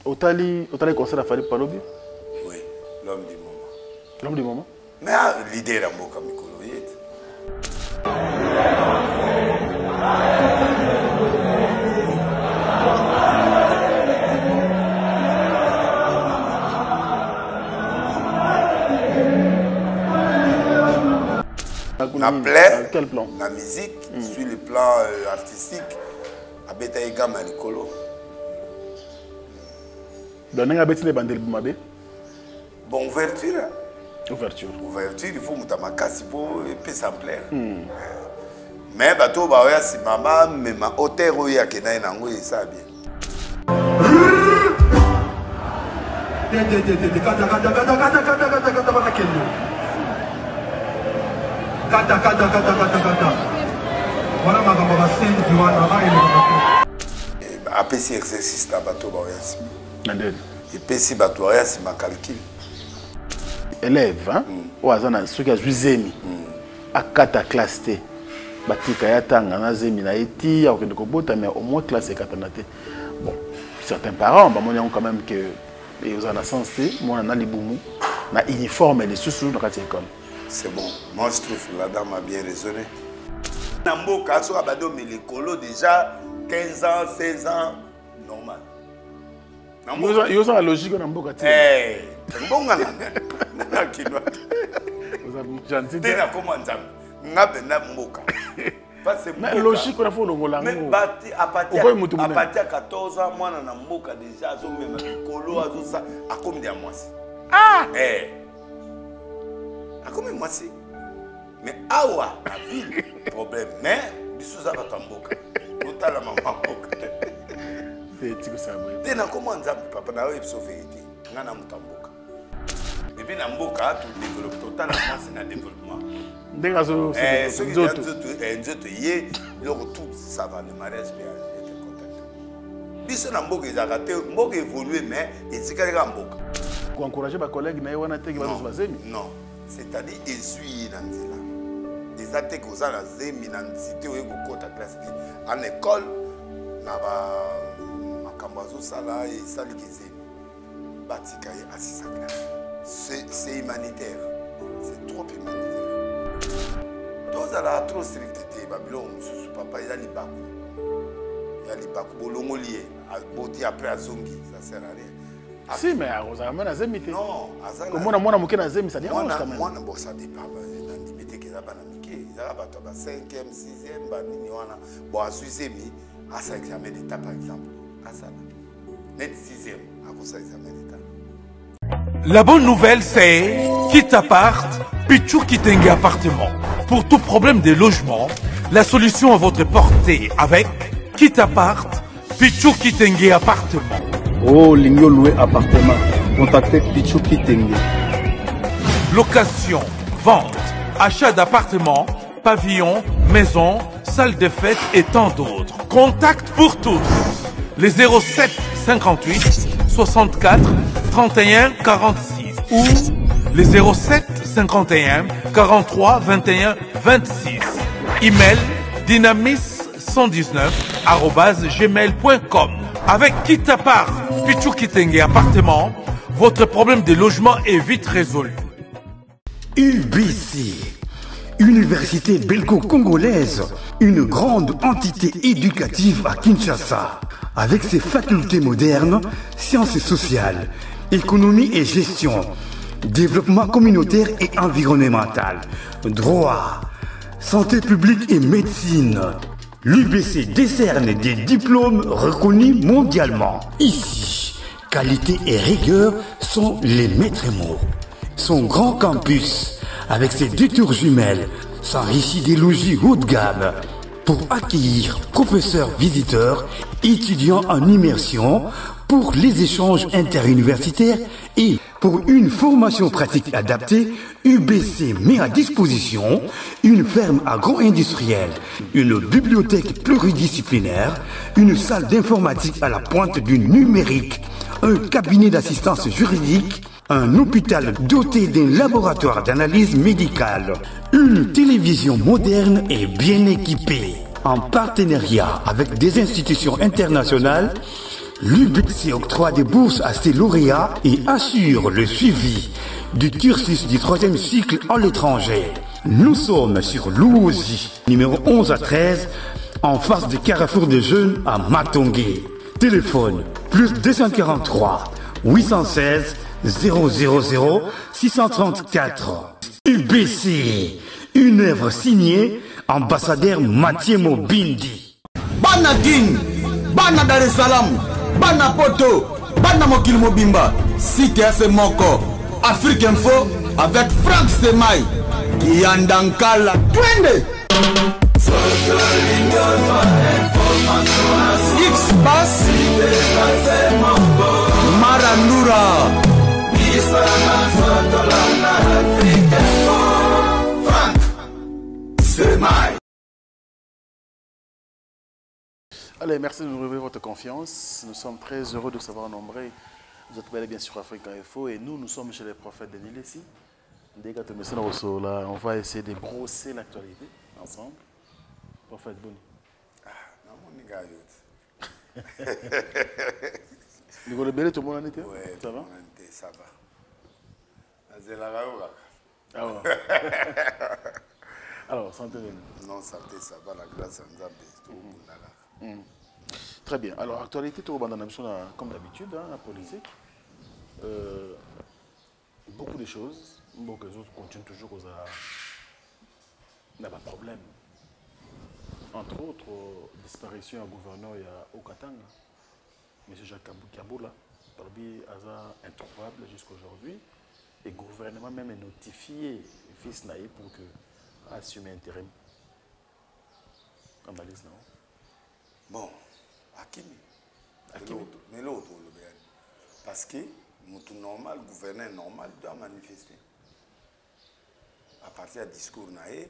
Otali concert à Fali Palobi? Oui, l'homme du moment. L'homme du moment? Mais l'idée est la mboka mikolo yet. Na plaît, quel plan? La musique, sur le plan artistique, abeta egama likolo. Donc, on a bêtise les bandels Bumabé. Bon, ouverture. Ouverture. Ouverture, il faut que makasi pour ça me plaire. Mais bateau ba oya si mama mais ma hauteur oya ke na nango et ça bien. APC exercice na bateau ba oya si. Et PC bateau oya si ma calcul. Élève, hein? Ou azana ceux qui a zemi. À 4 classe T. Batika yatanga na zemi na eti, au bota mais au moins classe 4 na T. Bon, certains parents, bah mon quand même que ils ont sensé, moi on a les boumou, na uniforme les sous dans cette école. C'est bon. Moi je trouve que la dame a bien raisonné. Nambo kaso abado mais l'écolo déjà 15 ans, 16 ans normal. Ils ont la logique dans Mboka. Eh, Mbonga na kinwa. Vous avez gentil. Tena comment nzam. Ngabe na Mboka. Mais logique on a fait le molango. Même bati à partir de 14 ans moi na Mboka déjà zo même l'écolo azo ça a combien de mois? Ah eh. A combien de mois c'est? Mais awa la ville problème mais biso za batamboka. Otala maman Mboka. Tena comment nzambe papa na yo episo vérité ngana mutamboka et puis na mboka tout développe total avance na développement ndenga zo nzoto ye loko tout ça va le mariage bien être contact biso na mboka ezaka te mboka évoluer mais etikali ka mboka ko encourager ba collègues na wana te ki ba zemi non c'est-à-dire essuyer na nzela des actes que za la zemi na cité oyo ko kota classe en école na ba Kambazo Sala et Salikizé. Batikaye à 6 classes. C'est humanitaire. C'est trop humanitaire. Tous à la trop strictité. Babylone, papa, il y a les bakou. Il y a les bakou. Bolongo lié. Après à Zongi, ça sert à rien. Si, mais à Rosamana, à Zemite. Non, à Zana. Comme moi, on a Zemi, ça dit quand même. Moi, bon, ça dépend. Dans l'imité qu'ils ont banamiqué. Ils ont 5e, 6e, banini, bon, à Suizemi, à 5 examens d'état, par exemple. Net 6e, à cause de l'examen d'état. La bonne nouvelle, c'est Kitapart, Pichou Kitenge Appartement. Pour tout problème de logement, la solution à votre portée avec Kitapart, Pichou Kitenge Appartement. Oh, Lingo loué appartement. Contactez Pichou Kitenge. Location, vente, achat d'appartements, pavillons, maisons, salles de fête et tant d'autres. Contact pour tous. Les 07 58 64 31 46 ou les 07 51 43 21 26. Email dynamis119@gmail.com. Avec Kitapart, Pichou Kitenge Appartement, votre problème de logement est vite résolu. UBC, Université belgo-congolaise, une grande entité éducative à Kinshasa. Avec ses facultés modernes, sciences sociales, économie et gestion, développement communautaire et environnemental, droit, santé publique et médecine. L'UBC décerne des diplômes reconnus mondialement. Ici, qualité et rigueur sont les maîtres mots. Son grand campus, avec ses 2 tours jumelles, s'enrichit des logis haut de gamme pour accueillir professeurs visiteurs, étudiants en immersion, pour les échanges interuniversitaires et pour une formation pratique adaptée. UBC met à disposition une ferme agro-industrielle, une bibliothèque pluridisciplinaire, une salle d'informatique à la pointe du numérique, un cabinet d'assistance juridique, un hôpital doté d'un laboratoire d'analyse médicale, une télévision moderne et bien équipée. En partenariat avec des institutions internationales, L'UBETSI octroie des bourses à ses lauréats et assure le suivi du cursus du 3e cycle en l'étranger. Nous sommes sur Louosi, numéro 11 à 13, en face du Carrefour des Jeunes à Matongé. Téléphone plus 243 816 000 634. UBC, une œuvre signée ambassadeur Mathieu Mobindi. Bana King, Bana Dar es Salaam, Bana Poto, Bana Mokil Mobimba, Cité AC Moko, Afrique Info avec Frank Semai, Yandankala, Twende. X-Bass, Marandura, Frank Semai. Allez, merci de nous renouveler votre confiance. Nous sommes très heureux de savoir nombreux. Vous êtes bel et bien sur Afrique Info et nous sommes chez les prophètes de Nil ici. On va essayer de brosser l'actualité ensemble. Prophète Boni. Ah, non, mon gars, Vous avez bien tout le monde en été? Oui, ça va? Ça va. C'est la raoula. Ah ouais. Alors, santé. Non, santé, ça va, la grâce à Nzambe. Très bien. Alors, actualité, tout le monde comme d'habitude, hein, la politique. Beaucoup de choses. Beaucoup d'autres continuent toujours à pas de problème. Entre autres, disparition du gouverneur au Katanga, M. Jacques Kaboula, introuvable jusqu'à aujourd'hui. Et le gouvernement même est notifié fils Naï pour que assumer intérim. Analyse, non? Bon, Hakimi. Mais l'autre, parce que tout normal, gouverneur normal doit manifester. À partir du discours naïe,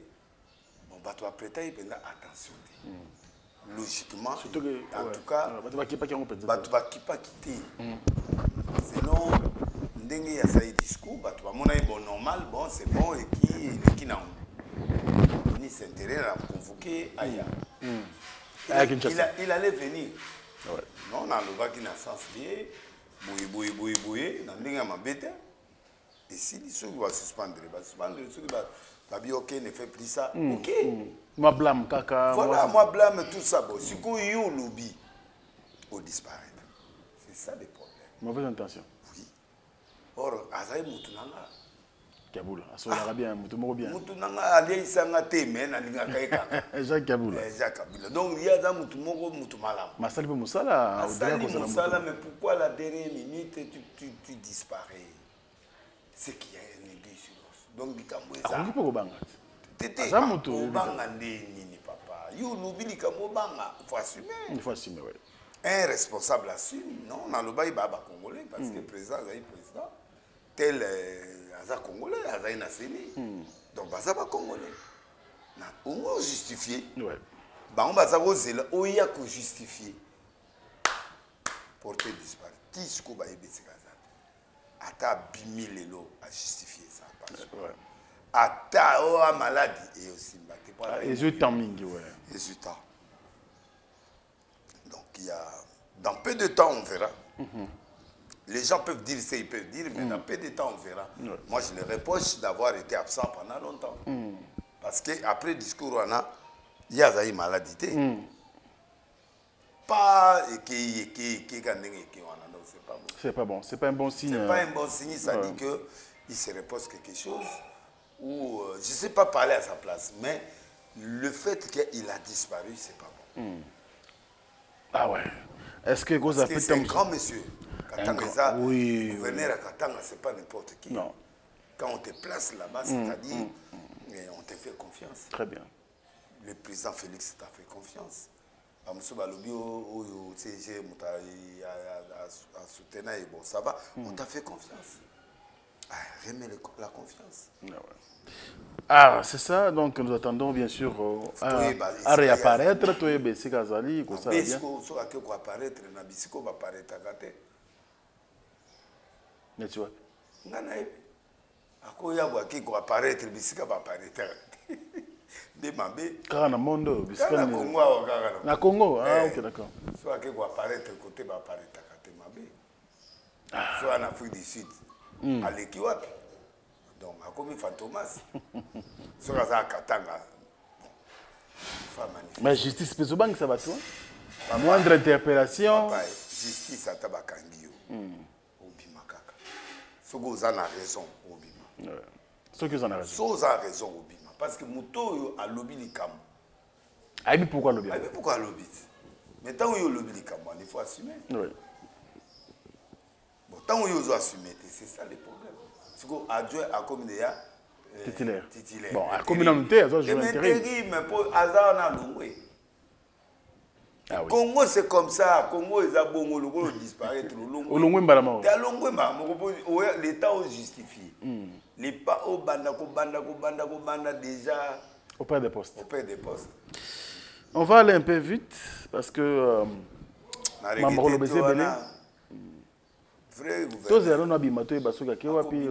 bon, bah, tu as prêté attention. Logiquement, en tout cas, tu vas pas quitter. Sinon, il y a ça discours, tu vas bon normal, bon c'est bon et qui n'a ni s'intéresse à convoquer ailleurs. Il allait venir. Ouais. Non, on a le gars qui n'a sens lié, bouillé, dans le ma bête. Et si ceux qui vont suspendre, ceux qui vont dire ok, ne fait plus ça, ok. Moi blâme, caca. Voilà, moi blâme tout ça. Bon, si vous avez un lobby, on disparaît. C'est ça le problème. Mauvaise intention. Oui. Or, Azaï Moutounanga. Kaboula, Asola bien, Moutoumoro bien. Moutounanga, Alié Sangate, mais Nalinga Kaika. Jacques Kaboula. Jacques Kaboula. Donc, il y a un Moutoumoro, Moutoumala. Massali Moussala. Moussala, mais pourquoi la dernière minute tu disparais? C'est qu'il y a une église sur l'os. Donc, il y a un peu de banga. Tété, banga nini papa. You l'oublie comme banga. Il faut assumer. Il faut assumer, oui. Un responsable assume. Non, on a le bail baba congolais parce que le président est président. Tel Aza congolais, Aza Inasséni. Donc, Aza pas congolais. On va justifier. Ouais. On va savoir où il y a que justifier. Porter disparu. Tisco va y baisser. Ata 10 000 euros à justifier ça. Ouais. Ata maladie et aussi résultat mingi, ouais. Résultat. Donc il y a dans peu de temps on verra. Les gens peuvent dire ça, ils peuvent dire, mais dans peu de temps on verra. Ouais. Moi je les reproche d'avoir été absent pendant longtemps. Parce qu'après le discours on a, il y a une maladie. Pas qui c'est pas bon. C'est pas bon, c'est pas un bon signe. C'est pas un bon signe, ça dit qu'il se repose quelque chose. Ou je ne sais pas parler à sa place, mais le fait qu'il a disparu, c'est pas bon. Ah ouais. Est-ce que c'est un grand monsieur. Katanga, oui. Gouverneur à Katanga, c'est pas n'importe qui. Non. Quand on te place là-bas, c'est-à-dire on te fait confiance. Très bien. Le président Félix t'a fait confiance. Ça va, on t'a fait confiance. Remets la confiance. Ah, c'est ça, donc nous attendons bien sûr à réapparaître. De Mabé. Car na Mondo, na Congo, ah ok d'accord. soit que apparaître côté va apparaître côté mabé soit en Afrique du Sud à l'équiwapi donc à comme Fantomas soit à Katanga mais justice pesobank ça va toi moindre interpellation justice à tabakangio obima kaka soko oza na raison obima ceux qui ont raison so oza raison obima parce que moto a lobby likambo aibi pourquoi lobby aibi pourquoi lobby mais tant que lobby likambo il faut assumer oui bon tant que yo assumer c'est ça le problème soko adjoint à comme déjà titulaire bon à communauté ça je intérim mais pour hasard na longwe ah oui Congo c'est comme ça Congo ils a bongo le gros disparaître au longwe mbalama ta longwe ma l'état au justifie les pas au banda ko banda déjà au père des postes on va aller un peu vite parce que mambo le bese belé vrai tous les gens n'abima to basoka ke wapi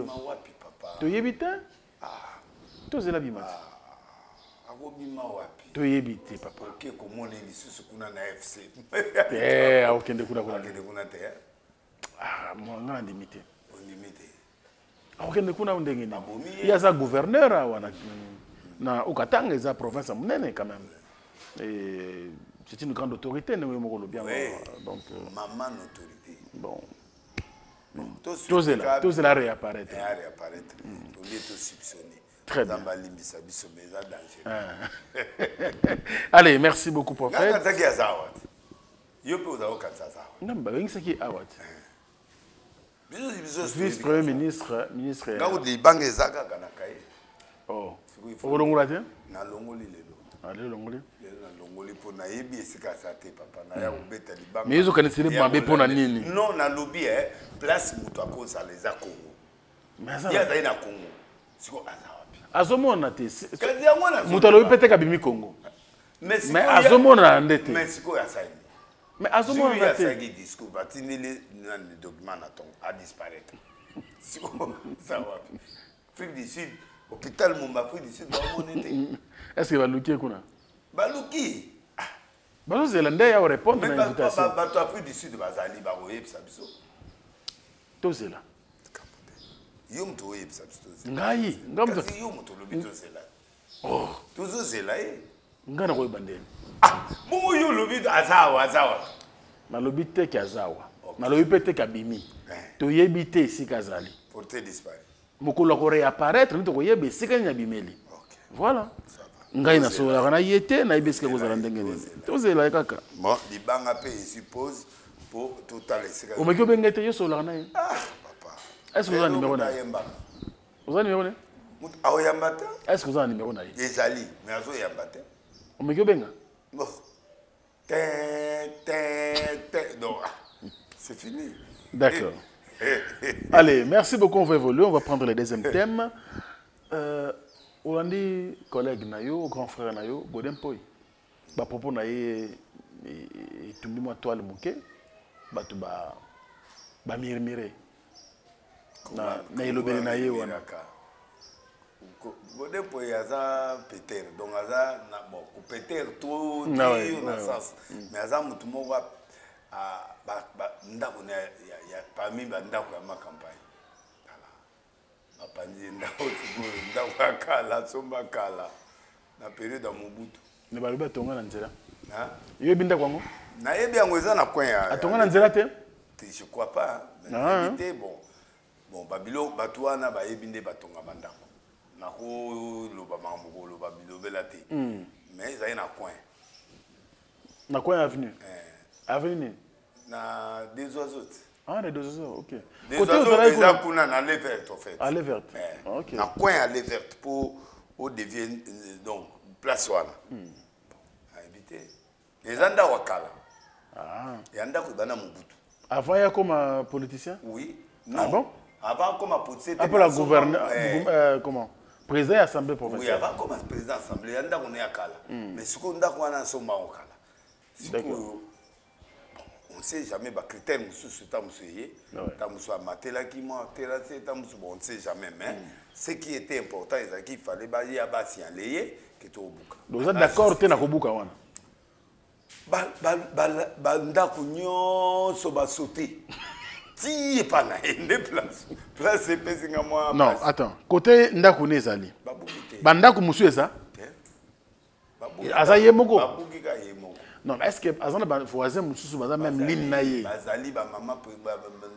to yebita tous les abima akobima wapi to yebite papa OK komona lisusu kuna na FC okende kuna te moi ngana limité limité okende kuna ndenge ni il y a ça gouverneur wana na Okatanga eza province munene quand même et c'est une grande autorité nous moko bien donc maman autorité bon tous là réapparaître au lieu de soupçonner très bien allez merci beaucoup prophète vice premier ministre oh olongola te na longoli lelo allez longoli longoli po na yebi esika sa te papa na ya obeta libanga mais ezo kanisele mabe pona nini non na lobby place muto akoza les Congo mais ça ya dai na Congo siko azawapi azomona te kazi yango na muto alobi pete ka bimi Congo mais azomona ndete mais siko ya saini mais azomona te ya sagi discours batinele na document na ton a disparaître siko zawapi Afrique du Sud hôpital Mumba Afrique du Sud est-ce que baluki kuna baluki bazo zelanda ya répondre à l'invitation bato Afrique du Sud bazali ba oyebisa biso tozela yo mto oyebisa biso ngai ngamto yo mto lobi tozela oh tozela ngana ko bandeni bongo yo lobi azawa na lobi te ki azawa na lobi pete ka bimi to yebite isika zali porter disparu mokolo ko réapparaître nito ko yebe isika nya bimeli voilà ngai na sola kana yete na ibesika ko zala ndenge nini tozela kaka bon libanga pe suppose pour total isika o mekyo bengete yo sola kana papa est-ce que vous avez un numéro na vous avez un numéro na awo yambata est-ce que vous avez un numéro na ezali mais azo yambata o mekyo benga bon non c'est fini d'accord. Allez, merci beaucoup, on va évoluer, on va prendre le deuxième thème. Olandi, collègue Nayo, grand frère Nayo, Godem Poi. Ba propos Naye, et tumbi moi toile mouké, ba tu ba mirmire. Na ilobele Naye wana. Godem Poi aza Peter, donc aza na bon, Peter tout na sens, mais aza mutumo wa ndako ya parmi bandako ya ma campagne voilà bapanzi ndako ya kala somba kala na période ya Mobutu ne baloba tonga na nzela yo binda kwango na yebi yango eza na coin ya atonga na nzela te je crois pas mais bon babilo batwana ba yebi nde batonga bandako na ko loba mambo loba bilobela te mais eza na coin avenue avenue na des oiseaux. Ah, les deux oiseaux, ok. Côté oiseaux, ils ont na allée verte en fait. Allée verte. Ok. Na coin allée verte pour devenir donc place voilà. À habiter. Les anda wakala. Ah. Et anda ko bana Mobutu. Avant il y a comme politicien? Oui. Non. Ah bon? Avant comme politicien. Après la gouverneur comment? Président assemblée provinciale. Oui, avant comme président assemblée, anda ko ne yakala. Mais ce qu'on anda ko na somba wakala. D'accord. On ne sait jamais les critères on ne sait jamais mais ce qui était important c'est qu'il fallait que tu aies un donc vous êtes d'accord tu es na kobuka wana bandako nyonso basote ti pas na ende place epesinga mwa non attends côté ndako nezali bandako musu eza aza ye moko babukika ye moko non est-ce que azana ba voisin mususu baza même ligne na ye bazali ba mama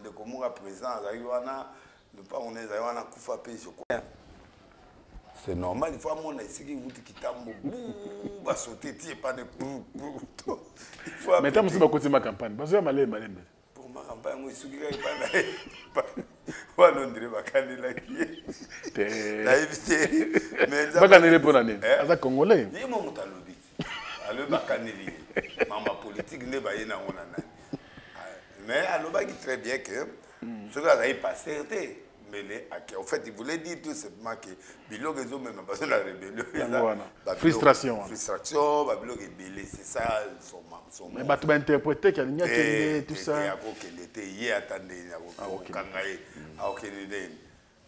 de komunga présent azali wana le pas on est wana kufa pe je crois c'est normal il faut amona isiki wuti kitambo ba sauter ti pas de il faut mais tamusu ba côté ma campagne bazo ya malembe pour ma campagne moi isiki pas wana ndire bakandela ki la éviter mais bakandela pour l'année aza congolais ni mo mutalobi alo bakaneli mama politique ne ba yena ona nani mais alobaki très bien que ce gars a pas certain mais en fait il voulait dire tout simplement que bilog ezo même pas la rébellion frustration ba bilog ebelé c'est ça son mais tu vas interpréter qu'il y a tout ça ya ko kende te ye attendez ya ko kangaye a okende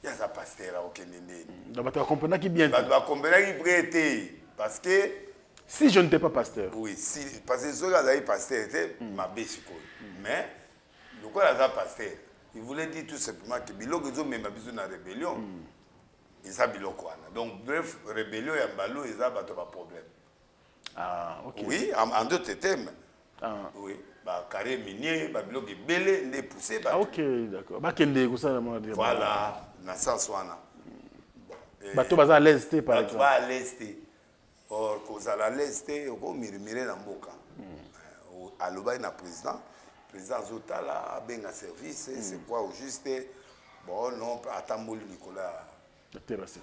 ya ça pasteur okende donc tu vas comprendre qui bien tu vas comprendre qui prêter parce que si je n'étais pas pasteur oui si parce que ce gars a pasteur était ma besiko mais le quoi là pasteur il voulait dire tout simplement que biloko ezo même biso na rébellion eza biloko wana donc bref rébellion ya mbalo eza bato ba problème ok oui en d'autres termes oui ba carré minier ba biloko ebele nde poussé ba ok d'accord ba kende ko ça voilà na sens wana bato baza à l'est par exemple bato à l'est or kozala à l'est oko mirimire na mboka alobai na président Zotala a bien un service, c'est quoi au juste bon non atamboli Nicolas terrassé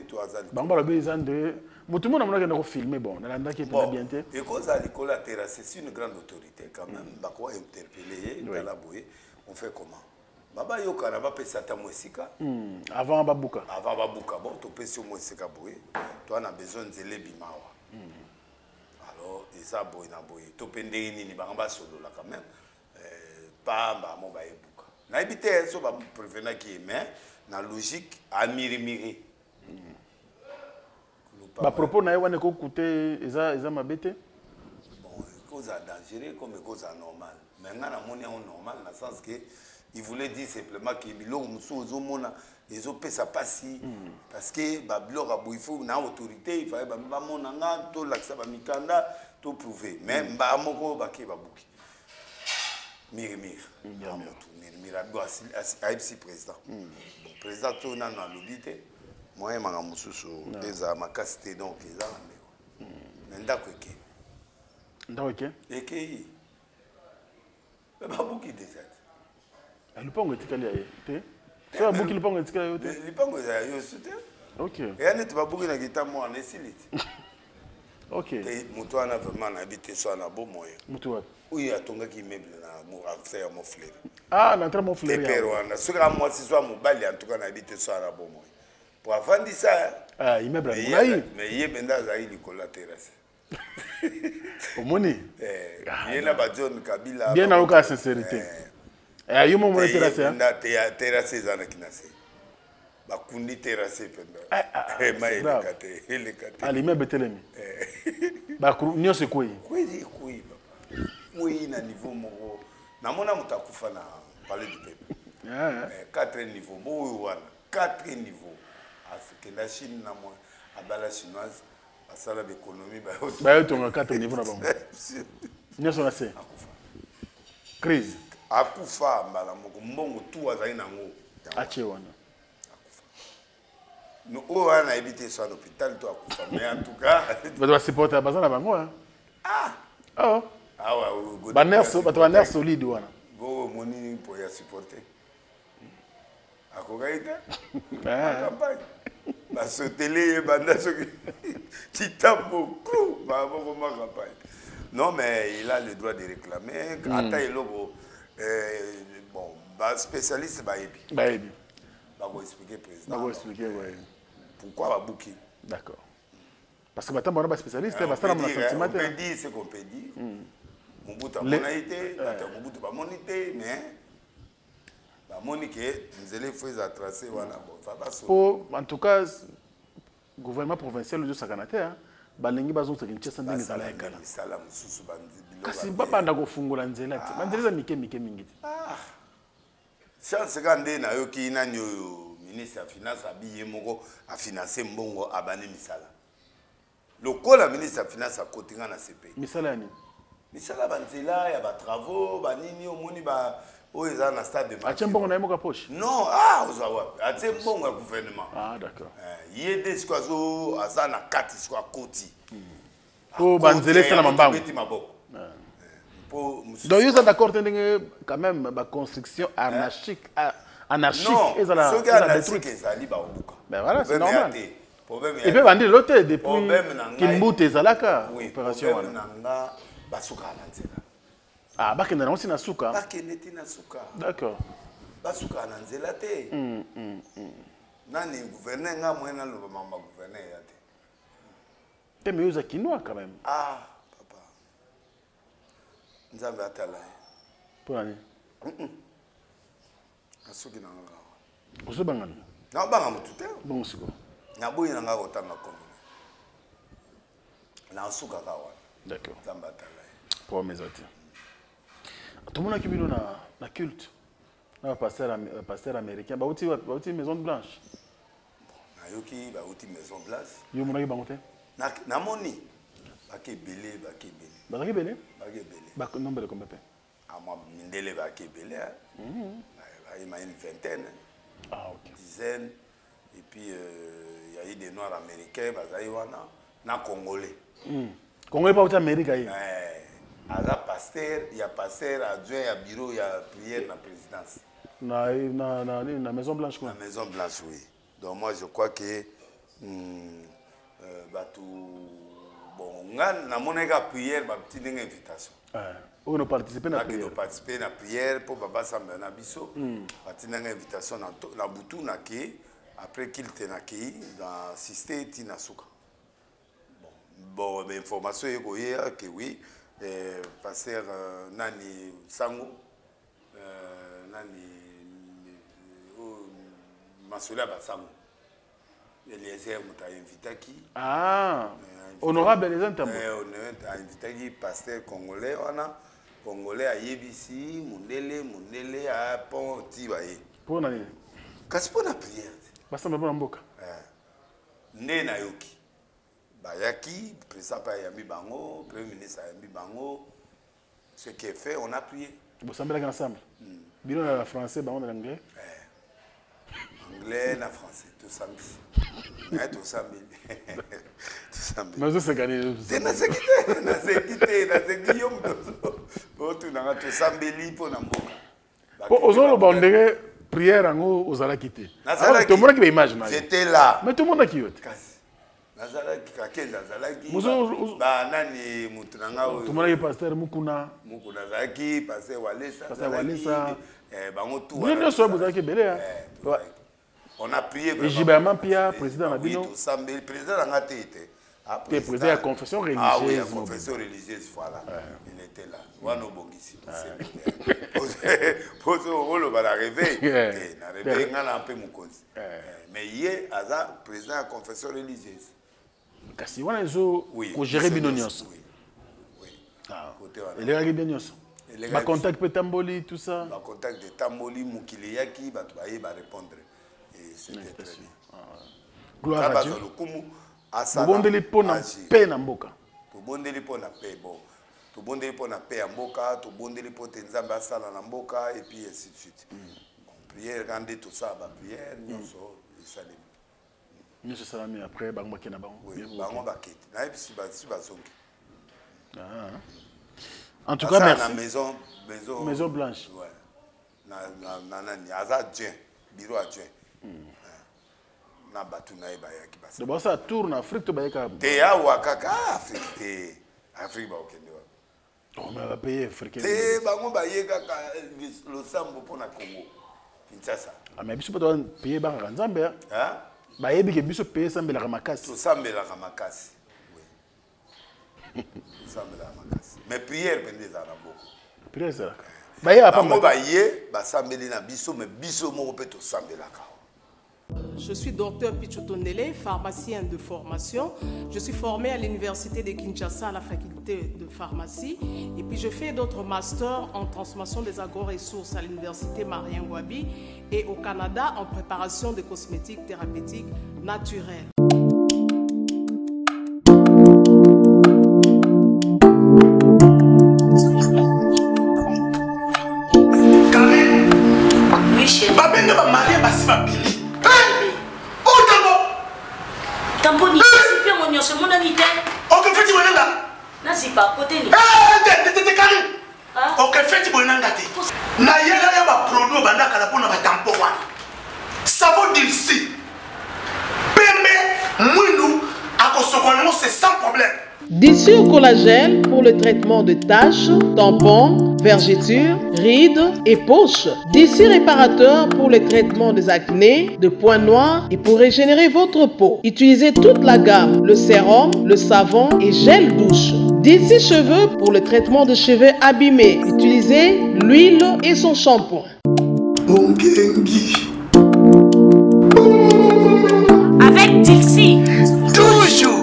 toi azali bamba la besoin de tout le monde a filmé bon na landa qui est bien té et cause à Nicolas terrassé c'est une grande autorité quand même ba quoi interpeller dans la boue on fait comment baba yoka na ba pesa ta mwesika avant babuka bon to pesa mwesika boue toi on a besoin de bimawa alors et ça boue na boue to pende nini ba solo là quand même pas mo ba ebuka na ebité so ba prévenir qui mais na logique à mirimiri ba propos na wana ko coûter eza mabete bon cause dangereux comme cause normal mais ngana moni on normal na sens que il voulait dire simplement que biloko muso zo mona les opesa passi parce que ba biloko abuifo na autorité il fallait ba mona nga to laksa ba mikanda to prouver mais ba moko ba ke ba buki Mirimir, AFC président. Président, tout le monde a l'obité. Moi, je suis ma casté donc les armes. Mais d'accord. Et qui mais pas beaucoup déjà. Le pont est calé. Tu as beaucoup le pont est calé. Le pont est calé. Ok. Et on est pas beaucoup dans guitare moi en esilite. Ok. Et muto na vraiment habité so na beau moyen. Muto. Oui, atonga ki immeuble na mo affaire mon frère. Ah, na très mon frère. Et Rwanda, ce que moi si soit mobile en tout cas na habité so na beau moyen. Pour avant dit ça. Ah, immeuble. Mais il benda zaï Nicolas terrasse. Omoni. Il na ba John Kabila. Bien na loka sincérité. Eh, yo mo mo terrasse. Na terrasse zana kinase. Ba kundi terrasse penda. Mais il est ah l'immeuble telemi. Ba nyo se koi. Koi papa. Oui na niveau moko. Na mona mutakufa na palais du peuple. 4 niveaux. Bo wana 4 niveaux. À ce que la Chine na moi à bala chinoise à sala d'économie ba yo tonga 4 niveaux na bango. Nyo so na se. Crise. Akufa mbala moko mbongo tu azali nango. Ache wana. Nous on a évité ça à l'hôpital toi mais en tout cas vous devez supporter bazana bango hein ah ouais ba nerf solide wana go moni pour ya supporter akogaita campagne ba sotele banda soki titambo clou ba ma campagne non mais il a le droit de réclamer ata eloko bon ba spécialiste ba ebi ba go expliquer président ba go expliquer ouais. Pourquoi Babouki? D'accord. Parce que maintenant, on est spécialiste, on peut dire ce qu'on peut dire. Mobutu a monité, Mobutu a monité, mais Monique, nous allons faire tracer. En tout cas, le gouvernement provincial de Sakanate, balengi bazongisa Kinshasa ndenge ezala ekala misala mosusu kasi babanda kofungula nzela te banzela eza mike mingi te chance ka nde nayoki nani oyo ministre ya finance abiye moko afinanse mbongo abani misala lokola ministre ya finance akotinga na CPI misala ya nini misala banzela ya batravaux banini omoni oyo eza na stade de atie mbongo na ye moko poche non oza wapi atie mbongo ya gouvernement d'accord ye nde siko aza na kati siko akoti po banzela esala mbango donc yo eza d'accord te ndenge quand même baconstruction anarchique ezala soki anarchique ezali baoluka ben voilà c'est normal et puis bandi lelo te depuis kimbuta ezalaka opération wana nanga basuka na nzela bakende nango ntina suka bakende ntina suka d'accord basuka na nzela te nani gouverneur nga moyen naloba mama gouverneur ya te te mais oza kinois quand même papa nzambe atala ye mpo nani asuki na nga ozobangana nabanga motu te bongo siko naboyi na nga kotanga kombo nasukaka wana d'accord nzambe atala ye problème eza te tomonaki bino na culte na pasteur américain bauti maison blanche nayoki bauti maison blanche yo monaki bango te namoni bake ebele bazalaki ebele nombele kombe mpe amwa mindele bake ebele bayima une vingtaine dizaine et puis il y a eu des noirs américains bazali wana na congolais congolais bauti amérique ye aza pasteur ya pasteur adjoint ya bureau ya prière na présidence na maison blanche quoi. La maison blanche oui donc moi je crois que bato bon nga namonaka prière bapeti ndenge invitation oyo no participer na prière participer na prière po baba samba na biso bati ndenge invitation na butu na ke après qu'il te na ke dans système tina suka bon information ekoyea que oui pasteur nani sango nani masola basango Eliezer muta invitaki honorable Eliezer Ntambo a invitaki pasteur congolais wana congolais a yebisi mundele a pon tiba ye pour nani kasi pour la prière basamba pour mboka nde na yoki bayaki président pa yambi bango premier ministre yambi bango ce qui est fait on a prié bosambelaka ensemble bino na français bango na anglais anglais na français tout samedi tout samedi mais c'est gagné na sekite yo muto tu na tout sambeli po na mboka po ozolo bandere prière ngo ozalaki te alors tout le monde qui image na j'étais là mais tout le monde qui yote nazalaki kakenza zalaki ba nani mutu na nga tout le monde qui pasteur mukuna zalaki pasteur Walesa bango tout oui non so bozalaki belé on a prié vraiment. Et Gibama Pia, président Nabino. Oui, tout ça, mais le président n'a pas été. Le président de la confession religieuse. Ah oui, la confession religieuse, voilà. Il était là. Wano Bongisi. Posez au rôle, on va la réveiller. La réveiller, on a un peu mon cause. Mais hier, Aza, président de la confession religieuse. Kasi wana ezo ko gérer binonios. Oui. Et les binonios. Ba contact peut tamboli tout ça. Ba contact de tamboli mukiliyaki ba to ba répondre. C'était très bien. Gloire à Dieu. Asala. Tobondeli pona paix na mboka. Tobondeli pona paix bon. Tobondeli pona paix ya mboka, tobondeli pote nzambe asala na mboka et puis ainsi de suite. Bon, prière quand tout ça ba prière nyonso esalemi. Nyonso salami après bango kena bango. Oui, bango bakete. Na epsi ba zongi. En tout cas merci. Na maison blanche. Ouais. Na nani azadien. Bureau adjoint. Na batu na ebayaki basa. De bossa tour na Afrique to bayaka. Te awa kaka Afrique te. Afrique ba okende wa. On va payer africain. Te bango bayeka ka losambo pona Congo. Kinshasa. Mais biso to payer ba Nzambe. Hein? Ba yebi ke biso payer sambela ka makasi. To sambela ka makasi. Oui. Sambela ka makasi. Mais prière pende za na boko. Prière ça. Ba ye apa ba ye ba sambeli na biso mais biso moko pe to sambela ka. Je suis docteur Pichotondele, pharmacien de formation. Je suis formé à l'université de Kinshasa à la faculté de pharmacie. Et puis je fais d'autres masters en transformation des agro-ressources à l'université Marien-Ngouabi et au Canada en préparation de cosmétiques thérapeutiques naturelles. Tamponi, c'est bien mon nom, c'est mon ami. Ok, fais-tu mon nom là? Non, c'est pas côté. T'es carré. Ok, fais-tu mon nom là? Na yéga yaba produit banda kala pona ba tampon wana. Savon d'ici. Pembe, mounou, akosokono c'est sans problème. D'ici au collagène pour le traitement de taches, tampons, vergetures, rides et poches. D'ici réparateur pour le traitement des acnés, de points noirs et pour régénérer votre peau. Utilisez toute la gamme, le sérum, le savon et gel douche. D'ici cheveux pour le traitement de cheveux abîmés. Utilisez l'huile et son shampoing. Avec Dixie. Toujours.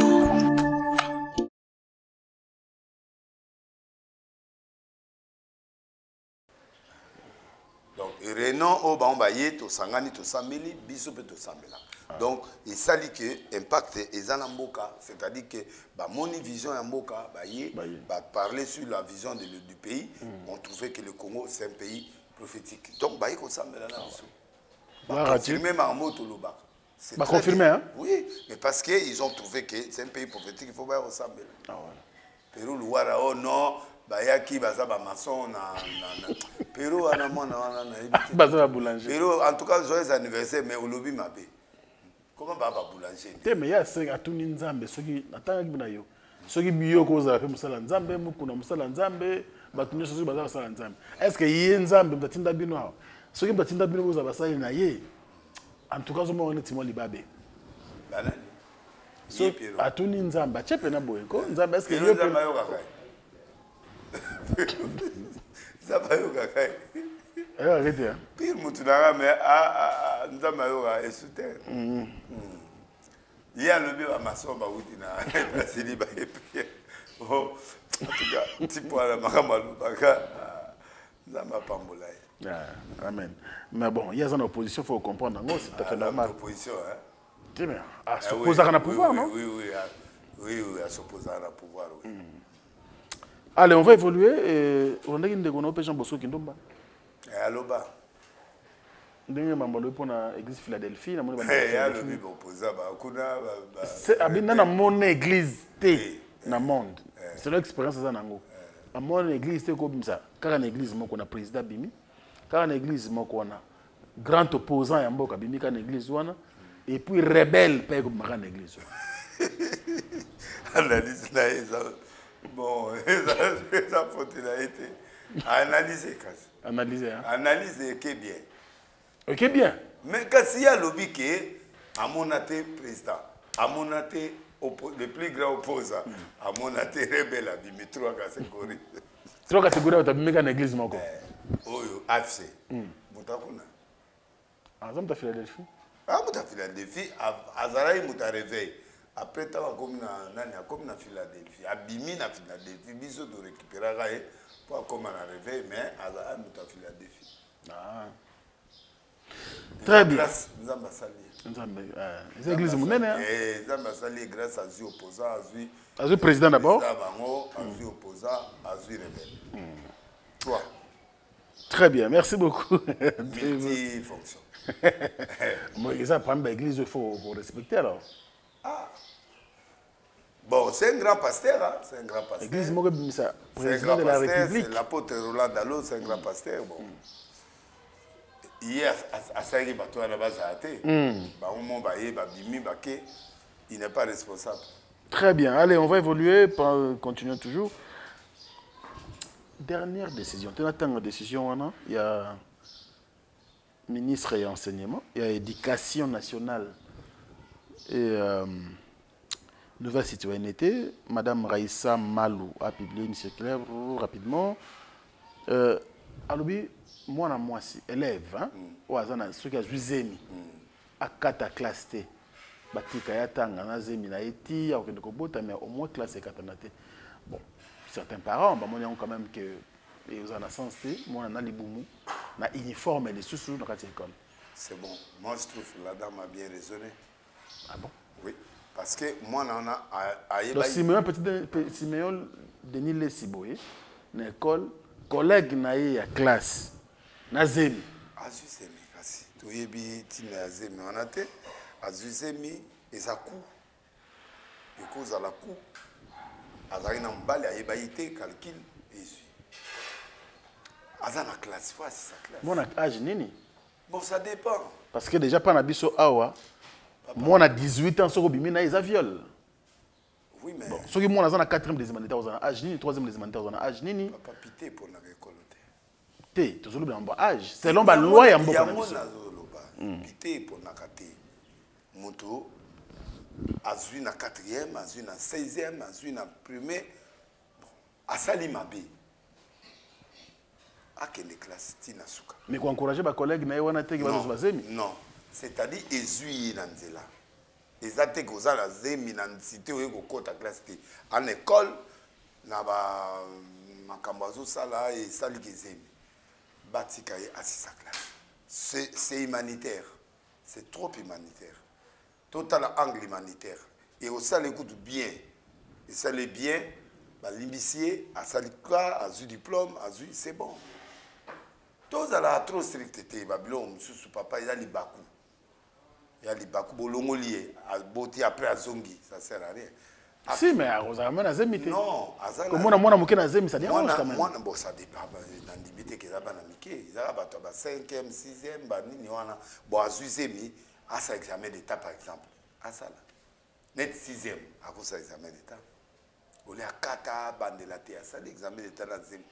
Renan au Bambaye, to Sangani, to Sameli, Bisope, to Samela. Donc, il s'agit que impact est en Mboka, c'est-à-dire que mon vision en Mboka, parler sur la vision du pays, on trouvait que le Congo c'est un pays prophétique. Donc, il faut Samela là. Confirmer Marmo Toloba. Bah confirmer, hein? Oui, mais parce qu'ils ont trouvé que c'est un pays prophétique, il faut bien ressembler. Pérou, Louara, oh non. Bayaki bazaba maçon na Pérou ana mona bazaba boulanger. Pérou en tout cas joyeux anniversaire mais au lobby mabé. Comment baba boulanger? Te mais ya c'est atuni nzambe soki natanga kibina yo. Soki biyo ko za pe musala nzambe mukuna musala nzambe batuni soki bazaba sala nzambe. Est-ce que yé nzambe mtatinda bino hawo? Soki mtatinda bino ko za basali na ye. En tout cas zo mo timo libabe. Banani. So atuni nzambe chepe na boye ko nzambe est-ce que yo pe ça va yo kaka. Arrêtez. Pire mutunanga mais nzamba yo ka esuter. Il y a le bébé à maçon ba utina Brasilie ba epie. Oh, en tout cas, tipo la makamalu baka nzamba pambola. Amen. Mais bon, il y a une opposition, il faut comprendre. C'est tout à fait normal. Opposition, hein? Tu sais, à s'opposer à la pouvoir, non? Oui, à s'opposer à la pouvoir, oui. Allez, on va évoluer. On a une de Jean Bosso Kindomba. Et à l'Oba. On a une pour l'église Philadelphie. Il y a le bible opposé. C'est mon église dans le monde. C'est l'expérience de ça. Mon église, c'est comme ça. Car une église, on a président Bimi. Car une église, on a grand opposant à Mboka Bimi, car une église, et puis rebelle, pas comme une église. Analyse là, bon, ça faut été analyser. Analyser, hein? Analyser, qui est bien. Ok, bien. Mais quand il y a le lobby qui est, à mon athée président, à mon athée le plus grand opposant, à mon athée rebelle, à Bimi, trois catégories. Trois catégories, tu as mis une église, mon corps. Oh, AFC. Moutakuna. Ah, ça me Philadelphie. Ah, Mouta Philadelphie, Azaraï Mouta réveil. Après, tu as comme na Philadelphie. À Bimi, na Philadelphie, biso de récupérer pour comme un réveil, mais Azaraï Mouta Philadelphie. Ah. Très bien. Nzamba Sali. C'est l'église monnaie, hein? Nzamba Sali, grâce à Zui opposant, à Zui président d'abord. À Zui opposant, à Zui rebelle. Toi. Très bien, merci beaucoup. Multifonction. Moi, ça prend l'église, il faut respecter alors. Ah. Bon, c'est un grand pasteur, hein? C'est un grand pasteur. L'église, c'est président de la République. C'est l'apôtre Roland Dallot, c'est un grand pasteur. Bon. Hier, à Saïri Bato à la base à Athé, il n'est pas responsable. Très bien. Allez, on va évoluer, continuons toujours. Dernière décision. Tu as une décision, il y a ministre et enseignement, il y a éducation nationale et nouvelle citoyenneté. Madame Raïssa Malou a publié une circulaire rapidement. Alors, moi, si élève, ou ceux qui ont zémi, akata classe T batika ya tanga na zemi na eti akende ko bota mais au moins classe katana te. Bon, certains parents ba moni quand même que ils en a sensé moi na libumu na uniforme de sous dans cette école. C'est bon. Moi je trouve que la dame a bien raisonné. Ah bon? Oui, parce que moi on a donc Siméon Siméon Denis Lesiboye na école collègue na ya classe na zemi. Azuzemi kasi. Toyebi tina zemi on a te azuzemi eza coup. Et cause à la coup. Azari na mbali ayeba ite calcul ezu. Azana classe fois c'est sa classe. Mon âge nini? Bon ça dépend. Parce que déjà pas na biso awa. Moi on a 18 ans sur bimi na isa viol. Oui mais bon, ceux qui moi na 4e des humanitaires aux âge nini 3e des humanitaires aux âge nini? Papa pité pour na école te tozolo bien bon âge selon ba loi ya mboka na biso. Pité pour na kate. Moto azui na 4e, azui na 16e, azui na 1er. Asali mabe. Akende classe tina suka. Mais ko encourager ba collègues na wana te ki ba zemi. Non, c'est-à-dire ezui na nzela. Ezate ko za la zemi na cité o ko kota classe te. En école na ba makambazo sala et sali kezemi. Batika e asisa classe. C'est humanitaire. C'est trop humanitaire. Total angle humanitaire. Et au sale écoute bien. Et ça les bien, bah l'imicier, à salika, à du diplôme, à c'est bon. Tous à la trop stricteté, Babylone, sous papa, il y a les bakou. Il y a les bakou, bolongolier, à beauté après à zongi, ça sert à rien. Si, mais à Rosamond, à Zemite. Non, à Zala. Comme moi, mon à Zemi, ça dérange quand même. Moi, bon, ça dépend. Dans l'imité qu'ils ont banamiqué, ils ont 5e, 6e, banini, bon, à Zuzemi, à ça examen d'état par exemple. À ça là. Net 6e, à cause de l'examen d'état. On est à 4 bandelaté, à ça l'examen d'état dans Zemi.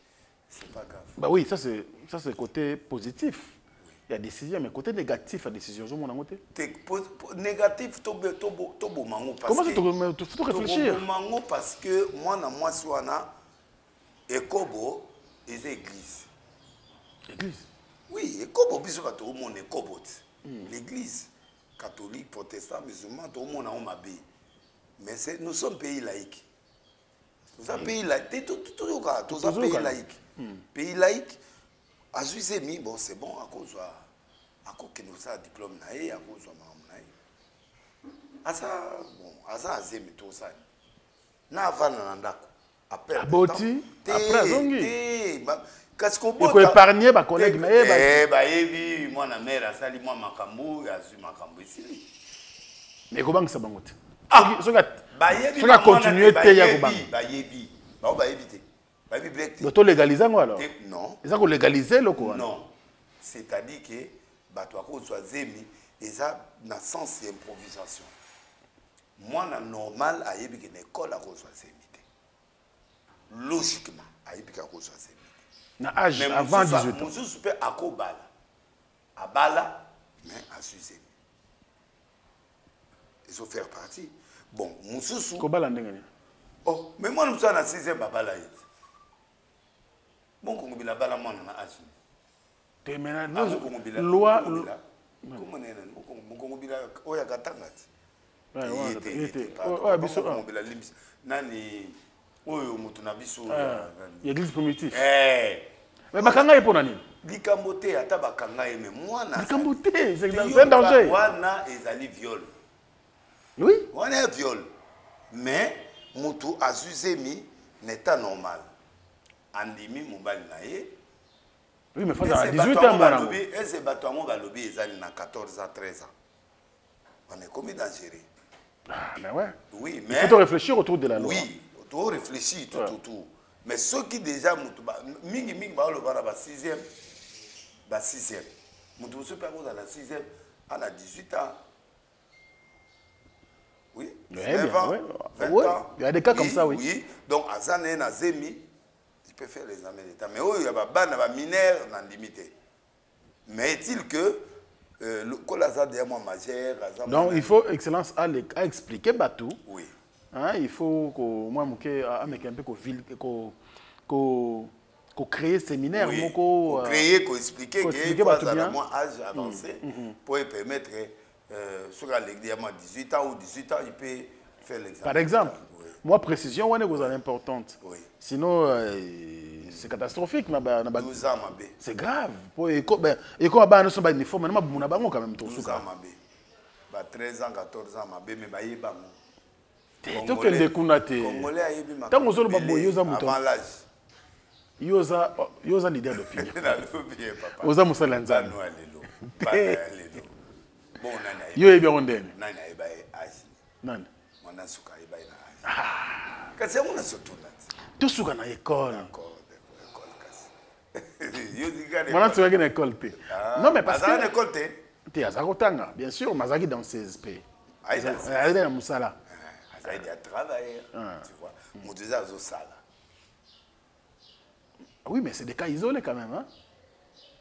C'est pas grave. Bah oui, ça c'est côté positif. Oui. Il y a décision, mais côté négatif, la décision, je m'en ai négatif, tobo mango. Comment tu faut réfléchir? Tobo mango parce que moi, soana, Ekobo, et l'église. L'église? Oui, Ekobo, biso ka tout le monde Ekobo. L'église catholique, protestant, musulman, tout le monde a un mabé. Mais nous sommes pays laïcs. Nous sommes pays laïcs. Tout le pays laïque. Pays laïque, à Zuzemi, bon, c'est bon, à cause que nous avons un diplôme, à cause de ma à ça, bon, à ça, à Zemi, tout ça. Na avant, après, après, zongi. Qu'est-ce qu'on peut épargner ma collègue? Eh, moi, la mère, a sali, moi, ma cambo, a su ma cambo ici. Mais comment ça va? Ah, ce gars continuer à payer. On va éviter. Donc, tu légalises alors? Non. Ils ont légalisé le quoi? Non. C'est-à-dire que, toi, quand tu as zémi, ils ont une sens d'improvisation. Moi, c'est normal à une école à cause de zémi. Logiquement, à une école à cause de zémi. Na âge avant 18 ans. Monsieur super à Kobala. À Bala, mais à Suzemi. Ils ont fait partie. Bon, Monsieur Kobala ndengani. Oh, mais moi, nous sommes à 6e Babala. Bon, quand on a Bala, moi, on a âge. Tu es maintenant loi. Comment on est là? On a Oya Katangati. Ouais, biso. Nani. Oyo mutu na biso l'église primitive. Mais bakanga bakanga pour nani? Likambote ata bakanga mais mwana. Likambote, c'est un danger. Wana ezali viol. Oui. Wana viol. Mais mutu azuzemi n'est pas normal. Andimi mobali na ye. Oui, mais faut à 18 ans mwana. Ese batongo balobi ezali na 14 ans, 13 ans. On est commis dangereux. Ah, mais ouais. Oui, mais il faut réfléchir autour de la loi. Oui. Tu réfléchis tout. Mais ceux qui déjà, mingi le bara 6e, 6e. Moutou se perd dans la 6e, à la 18 ans. Oui. 20 ans. 20 ans. Il y a des cas comme ça, oui. Oui. Donc, à Zané, à Zemi, tu peux faire les examens d'État. Mais il y a des mineurs dans limité. Mais est-il que donc, il faut, Excellence, à expliquer Batou. Oui. Hein, il faut que moi, qu'on crée séminaire, qu'on créer, qu'on expliquer, qu'il faut avoir un âge avancé pour permettre Sur la Ligue, il y a 18 ans ou 18 ans, il peut faire l'examen. Par exemple, oui. moi, précision, on est importante. Oui. Sinon, c'est catastrophique. 12 ans, ma bé. C'est grave. Et comme nous sommes uniformes, nous sommes quand même 12 ans, ma bé. 13 ans, 14 ans, ma bé, mais bah, il est Congolais avant l'âge. Yosa leader d'opinion. Oza musala nzambe. Yo ebi ondene. Nani aiba âge. Nani? Mwana suka aiba na âge. Kasi mwana sotuna. Tu suka na école. D'accord, école kasi. Yo digane. Mwana suka na école pe. Non mais parce que na école te. Te azakotanga, bien sûr, mazaki dans 16 pays. Aïda na musala. Aïda travailler, tu vois. Moudeza zo sala. Oui, mais c'est des cas isolés quand même, hein.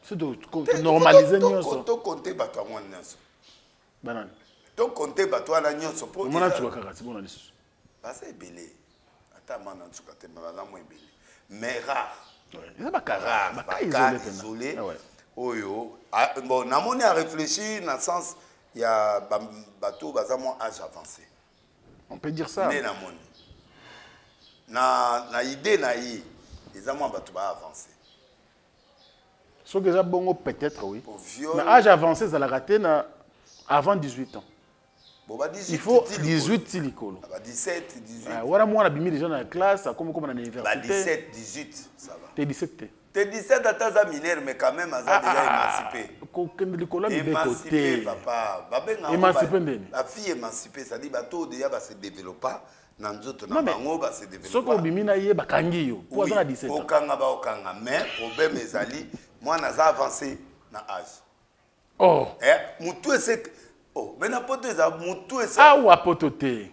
C'est de normaliser nyonso. To compter bato ngwa nyonso. Banane. To compter bato ala nyonso po. Mwana tu kaka ti bona lisusu. Basa ebele. Ata mana tsuka te mala mo ebele. Mais rare. Ouais, c'est pas rare, pas isolé. Oyo, bon, namoni a réfléchi dans le sens il y a bateau bazamo âge avancé. On peut dire ça. Mais namoni. Na idée na yi. Les amants bateau ba avancé. Ce que j'ai bon peut-être oui. Mais âge avancé ça l'a raté avant 18 ans. Bon bah 18. Il faut 18 silicolo. Bah 17, 18. Voilà moi on a bimi déjà dans la classe, comme à l'université. Bah 17, 18, ça va. T'es 17. T'es 17 à ta mineur mais quand même déjà émancipé. Émancipé papa. Émancipé. La fille émancipée, ça dit bateau déjà va se développer. Non mais ce que bimina yé bakangi yo. Pour ça 17 ans. Okanga mais problème ezali moi naza avancé na âge. Oh. Mutu ese oh mais na poto eza mutu ese ah wa poto te.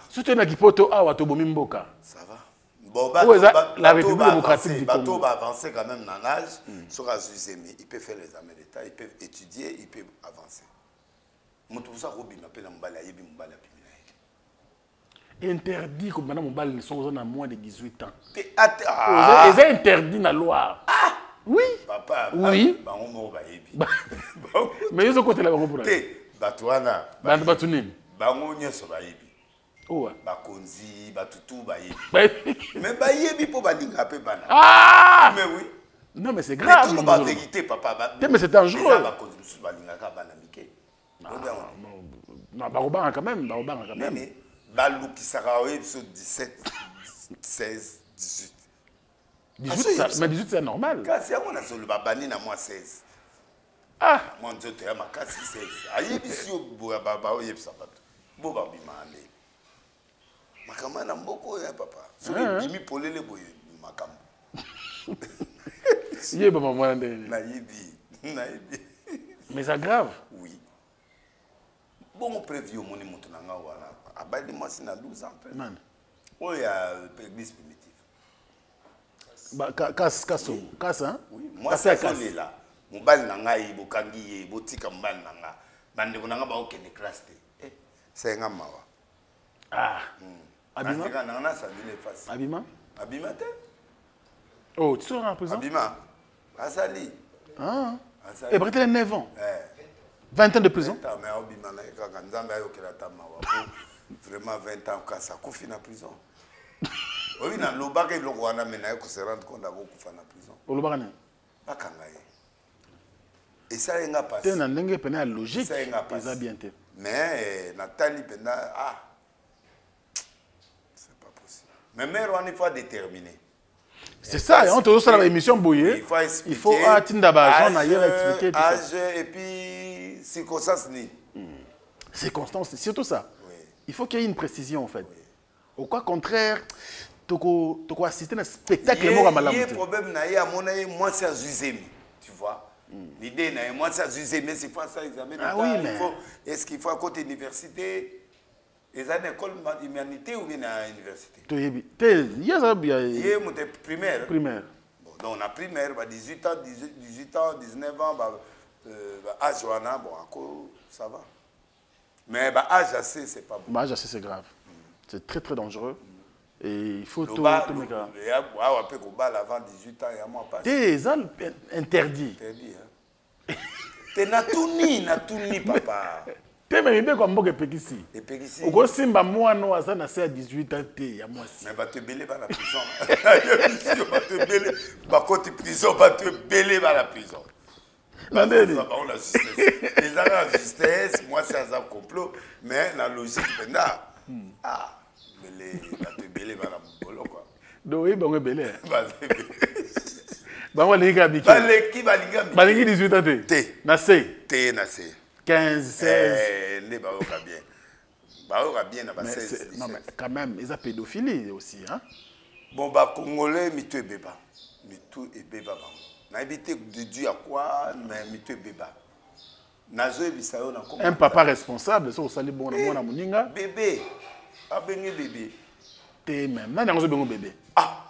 Si tu es na kipoto ah wa to bomi mboka. Ça va. Bon la République démocratique du Congo. Bateau va avancer quand même dans l'âge sur Azuzemi, il peut faire les examens d'état, il peut étudier, il peut avancer. Mutu ça robi m'appelle mbala yebi mbala. Interdit comme madame Mobal ne sont à moins de 18 ans. C'est interdit dans la loi. Ah oui. Papa. Oui. Mais ils ont côté là pour la. Batouana. Batounim. Bango nyoso bayebi. Oh. Bakonzi, batutu bayebi. Mais bayebi pour balinga pe bana. Ah. Mais oui. Non mais c'est grave. Mais tout vérité papa. Mais c'est dangereux. Bakonzi balinga ka bana mike. Non, baroban quand même, baroban quand même. Balou qui sera 17, 16, 18. 18 mais 18 c'est normal. Kasi on a solo babani na moi 16. Ah, mon Dieu te ma kasi 16. Ayebi si o baba o yebisa bato. Bo ba bimane. Makama na mboko ya papa. So bimi polele boye makamba. Yeba maman ndene. Na yebi. Mais c'est grave. Oui. Bon on prévu au moni mutu na nga wana. Abali moi c'est na 12 ans. Man. Oh il y a l'église primitive. Bah casse hein? Oui, moi c'est là. Mobali na nga yi bokangi ye botika mbali na nga. Bande ko na nga ba okene classe te. C'est nga mawa. Ah. Abima. Na nga ça dit les faces. Abima? Abima te? Oh, tu seras en prison? Abima. Asali. Ah. Et après t'as 9 ans. 20 ans de prison? Mais Abima na ka nzambe ayo kela tamawa. Vraiment 20 ans quand ça coufi na prison. Oui na lobaka iloko wana mena ko se rendre compte d'ako kufa na prison. Olobaka ne? Bakanga ye. Et ça yenga passe. T'es na ndenge pena logique. Ça yenga passe. Ça bien te. Mais Nathalie pena c'est pas possible. Mais mère on il faut déterminer. C'est ça, on te ça l'émission Boyer. Il faut expliquer. Il faut atteindre ba on ailleurs expliquer âge et puis circonstance ni. Circonstance, surtout ça. Oui. Il faut qu'il y ait une précision en fait. Oui. Au cas contraire, tu peux assister à un spectacle. Il y a un problème, moi c'est à Zuzemi, tu vois. L'idée, moi c'est à Zuzemi, c'est pas ça examen. Ah oui, mais... Est-ce qu'il faut à côté de l'université, les années école d'humanité ou bien à l'université? Il y a primaire. Primaire. Bon, donc on a primaire, 18 ans, 19 ans, âge, bon, ça va. Mais âge assez, c'est pas bon. Âge assez, c'est grave. C'est très très dangereux. Et il faut tout mettre. Il y a un peu de balle avant 18 ans, il y a moins pas. T'es interdit. Interdit, hein. T'es na tout ni, papa. Te mais bien comme mboka pekisi. Et pekisi. Oko simba mwana waza na se à 18 ans te ya mwasi. Mais ba te belé ba la prison. Ba te belé ba côté prison ba te belé ba la prison. La justice. Les gens la justice, moi c'est un complot, mais la logique maintenant. Ah, belé ba te belé ba la bolo quoi. Do oui bango belé. Ba bango linga biki. Ba leki ba linga biki. Ba lingi 18 ans te. Te. Na se. Te na se. 15, 16. Ne ba bien. Ba bien na ba 16. Non mais quand même, ils ont pédophilie aussi hein. Bon bah congolais mitu et beba. Mitu et beba bango. Na habité de Dieu à quoi mais mitu et beba. Nazo ebisayo na comment. Un papa responsable, ça osali bon na mwana muninga. Bébé. Abengi bébé. Te même. Na nango bengo bébé. Ah.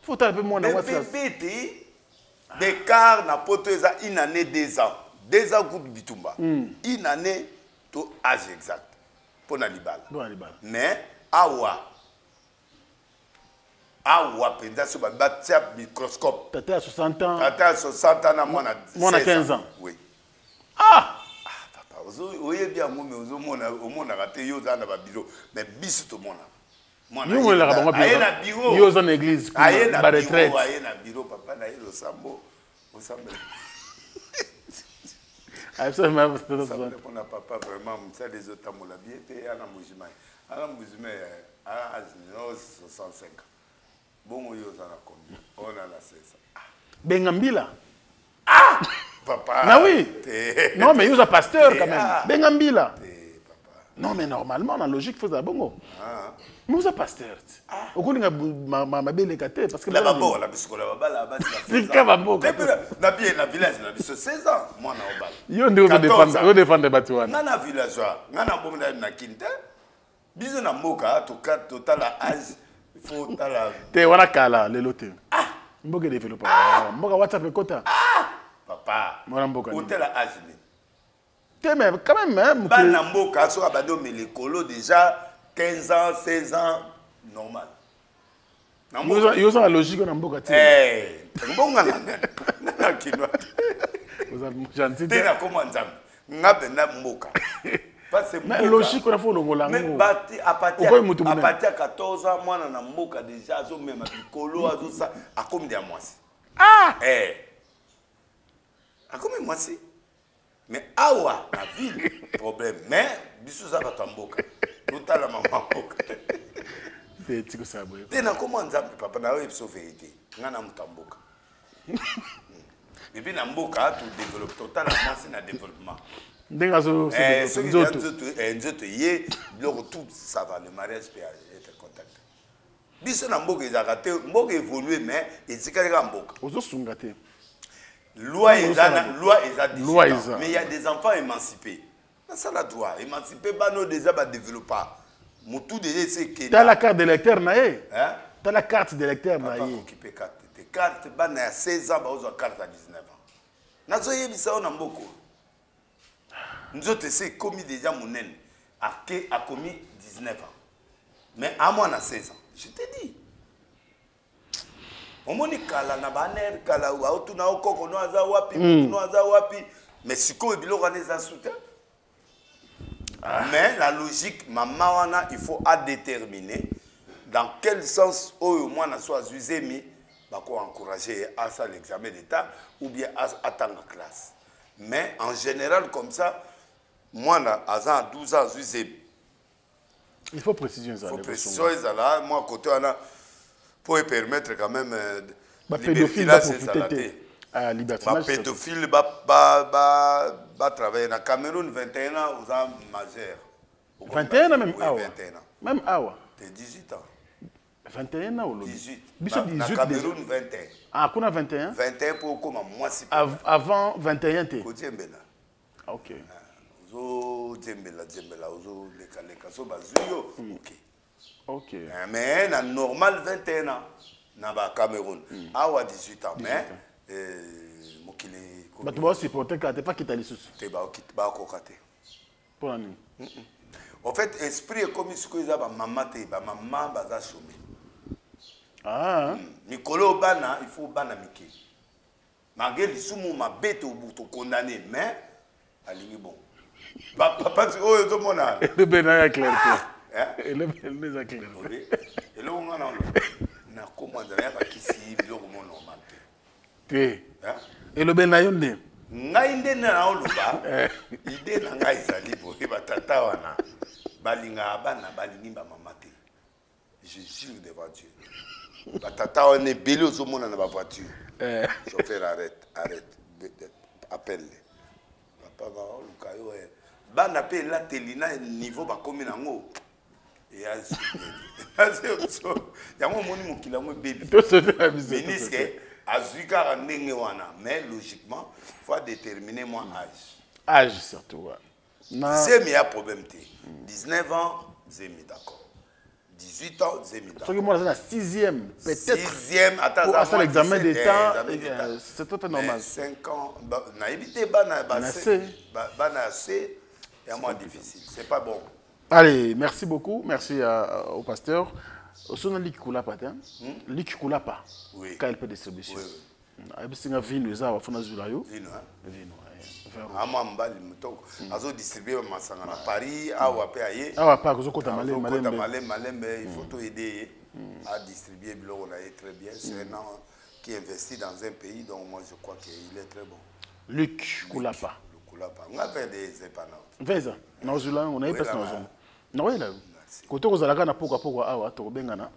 Faut taper mwana mwasi. Bébé te d'écart na poto eza une année 2 ans. 2 ans groupe bitumba. Une année to âge exact. Pour na libala. Mais awa penza so ba tia microscope. Tata à 60 ans. Tata à 60 ans na mwana 15 ans. Oui. Ah papa oye bien mo mais ozo mona raté yo za na ba bureau mais biso to mona. Yo la bango bureau. Aye na bureau. Yo za na église. Aye na retraite. Aye na bureau papa na yo sambo. Osambe. Absolument. Ça répond à papa vraiment, ça les autres à mon bien, et à la moujima. À la moujima, à 65. Bon, on y a combien? On a la 16. Bengambila. Ah! Papa! Ah oui! Non, mais il y a un pasteur quand même. Bengambila. Non, mais normalement, dans la logique, il faut ça bongo. Mais il y a un pasteur. Au coup, il y a ma belle écate. Parce que la babo, la biscotte, la baba, la base. C'est quoi babo? La bien, la village, la biscotte, 16 ans. Moi, on a bal. Yo, on défend des bâtiments. Nana villageois, nana bon na kinte. Biso na mboka, total âge, il faut tala. Te wana kala le lote. Ah, mboka développer. Mboka WhatsApp kota. Ah, papa. Mwana mboka. Hotel âge. Mais quand même, hein. Bana mboka, so abado mais les colos déjà 15 ans, 16 ans, normal. Yo ça la logique na mboka ti. Eh, mbonga na kinwa. Vous avez gentil. Tena comment nzam. Ngabe na mboka. Mais logique on a fait le ngolango. Mais bati à partir à 14 ans moi na mboka déjà zo même bikolo azo ça a combien de mois. Ah! Eh. A combien de mois si? Mais awa la ville problème mais biso za batamboka. Totala maman mboka. C'est tiko ça boye. Tena comment nzam papa na yo so vérité. Ngana mutamboka. Et puis na mboka tout développe totalement c'est na développement. Ndengazo c'est nzoto yé tout ça va le mariage peut être contact. Biso na mboka ezaka te mboka évoluer mais ezikaka mboka. Ozo sunga te. Loi mais il y a des enfants émancipés. Ça la droit émancipé bano déjà ba développer. Mutu déjà c'est que t'as la carte d'électeur naé. Hein? T'as la carte d'électeur naé. Pas occupé carte bana 16 ans ba ozo carte à 19 ans. Nazo yebisa na mboko. Nous autres, c'est commis déjà mon naine. A commis 19 ans. Mais à moi, on a 16 ans. Je te dis. On m'a dit kala na baner, kala ou tu na okoko no aza wapi, no aza wapi. Mais si quoi bilo organiser soutien. Mais la logique, maman wana, il faut à déterminer dans quel sens au moins na soit usé bah quoi encourager à ça l'examen d'état ou bien à attendre la classe. Mais en général comme ça. Moi, à 12 ans, il faut préciser ça. Il faut préciser ça. Moi, côté, pour permettre quand même de pédophile va profiter à liberté. Pédophile va travailler. Dans Cameroun, 21 ans, vous êtes majeur. 21 ans même awa. 21 ans. Même awa. C'est 18 ans. 21 ans ou 18. 18. Dans Cameroun, 21. Ah, qu'on a 21? 21 pour comment moi si. Avant 21 t'es. Ok. Ozo djembela ozo leka so bazuyo OK. OK. Mais na normal 21 ans na ba Cameroun. Awa 18 ans mais mokili ko. Ba tu vas supporter ka te pas quitter les sous. Te ba ko kate. Pour nani? En fait esprit est comme ce que za ba maman te ba maman baza chômer. Ah. Mikolo bana il faut bana miki. Malgré les sumu ma bête au bout condamné mais alingi bon. Papa, oh, tout le monde a. Le bénin clair. Et le bénin clair. Et là, on a un commandant qui s'y est normal. Et le bénin, on est. Ngainde na oluba ide na ngai zali boye batata wana balinga bana balingi ba mama te. Je jure devant Dieu. Batata wana ebele ozomona na ba voiture. Chauffeur arrête appelle-les. Papa ba oluka yo bana pe la telina niveau ba komi nango. Et azu. Ya mo moni mokila mo baby. Ministre Azuka ndenge wana, mais logiquement, il faut déterminer mon âge. Âge surtout. Zemi y a problème. 19 ans, Zemi d'accord. 18 ans, Zemi d'accord. Ce que moi, c'est la 6e, peut-être. 6e, pour passer l'examen d'État, c'est tout normal. 5 ans, na évité bana C, c'est moins difficile. C'est pas bon. Allez, merci beaucoup. Merci au pasteur. Son lik kulapa te lik kulapa KLP distribution abisinga vino eza bafuna zula yo vino ama mbali mutoko azo distribuer masanga na Paris awa pe aye awa pa ko kota malembe il faut to aider à distribuer biloko na très bien c'est un homme qui investit dans un pays donc moi je crois qu'il est très bon. Luc Kulapa on a fait des épanauds veza na zula on a eu personne na non oui là quand on a na poka awa to bengana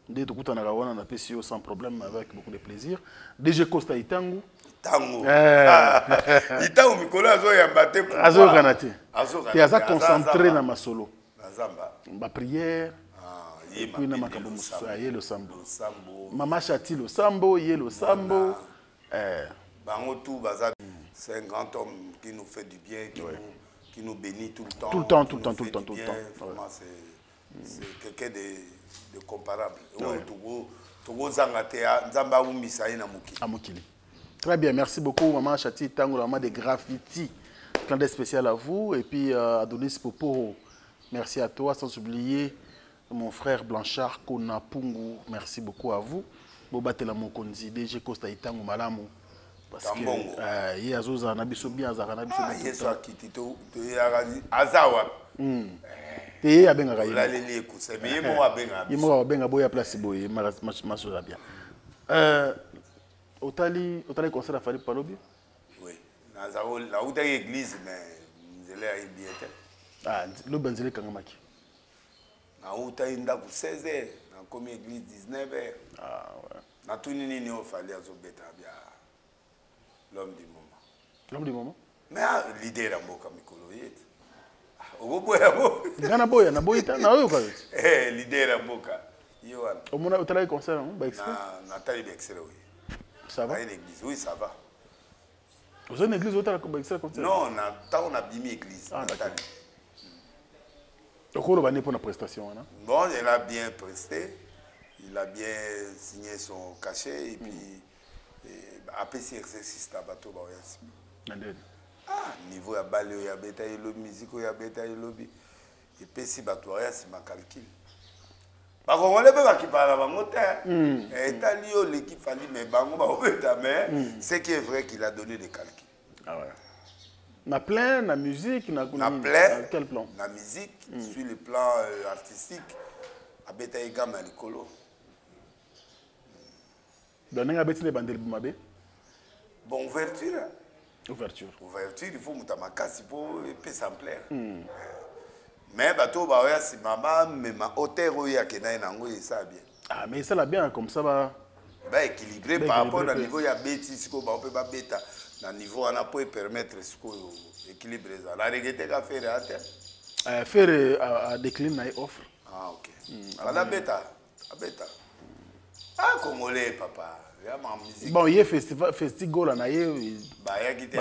nde to kutana wana na PCO sans problème avec beaucoup de plaisir DG Costa Itangu Itangu mikolo azo yambate pour azo kanate et aza concentré na masolo na zamba ba prière et puis na makambo mususu aye le sambo mama chati le sambo ye le sambo bango tout baza 50 hommes qui nous fait du bien qui nous bénit tout le temps. Tout le temps. Vraiment, c'est quelqu'un de comparable. Très bien, merci beaucoup, Maman Chati Tango, maman de graffiti. Clin d'œil spécial à vous. Et puis, Adonis Popo, merci à toi, sans oublier mon frère Blanchard Konapungu. Merci beaucoup à vous. Bobatela Mokonzi, DG Costa Itango Malamu. Parce que il y a Zoza Nabiso bien Azara Nabiso. Il y a ça qui tito Azawa. Et ya benga gaï. La lélé écoute, mais moi à benga. Il moi benga boya place boye masoza bien. Otali concert à Fali Palobi. Oui. Nazao la outa église mais nzele a bien. Ah, le benzele kangamaki. Na outa inda ku 16h, na comme église 19h. Ah ouais. Na tuni nini o fali azobeta bien. L'homme du moment. L'homme du moment? Mais l'idée est mboka mikolo yete. Oboya bo. Ngana boya na boyita na oyo ka. L'idée est mboka. Yo wana. Omona otala concert non? Ba extrait. Na tali ba extrait oui. Ça va? L'église, oui, ça va. Vous avez une église otala ba extrait concert? Non, on a bimi église. Ah d'accord. Donc on va aller pour la prestation là. Bon, il a bien presté. Il a bien signé son cachet et puis après cet exercice là bateau ba yasi. Niveau ya balé ya beta yelo musique ya beta yelo bi et puis si bateau yasi ma calcul. Ba congolais ba ki parla bango te. Tali yo l'équipe fali mais bango ba obeta mais c'est qui est vrai qu'il a donné des calculs. Ah ouais. Na plein na musique na plein quel plan? Na musique sur le plan artistique a beta igama likolo. Donner un petit les bandes mabe. Bon, ouverture. Ouverture, il faut mutamakasi pour ça me plaire. Mais bateau baoya si maman mais ma hauteur oya kena nango ça bien. Ah mais ça la bien comme ça va équilibré par rapport au niveau ya bêtise siko ba peut pas bêta na niveau on a pour permettre siko équilibrer ça. La regretter ka faire à terre. Faire à décliner na offre. Ah OK. Voilà bêta. Ah congolais papa. Bon, il y a festival na ye ba ya kité.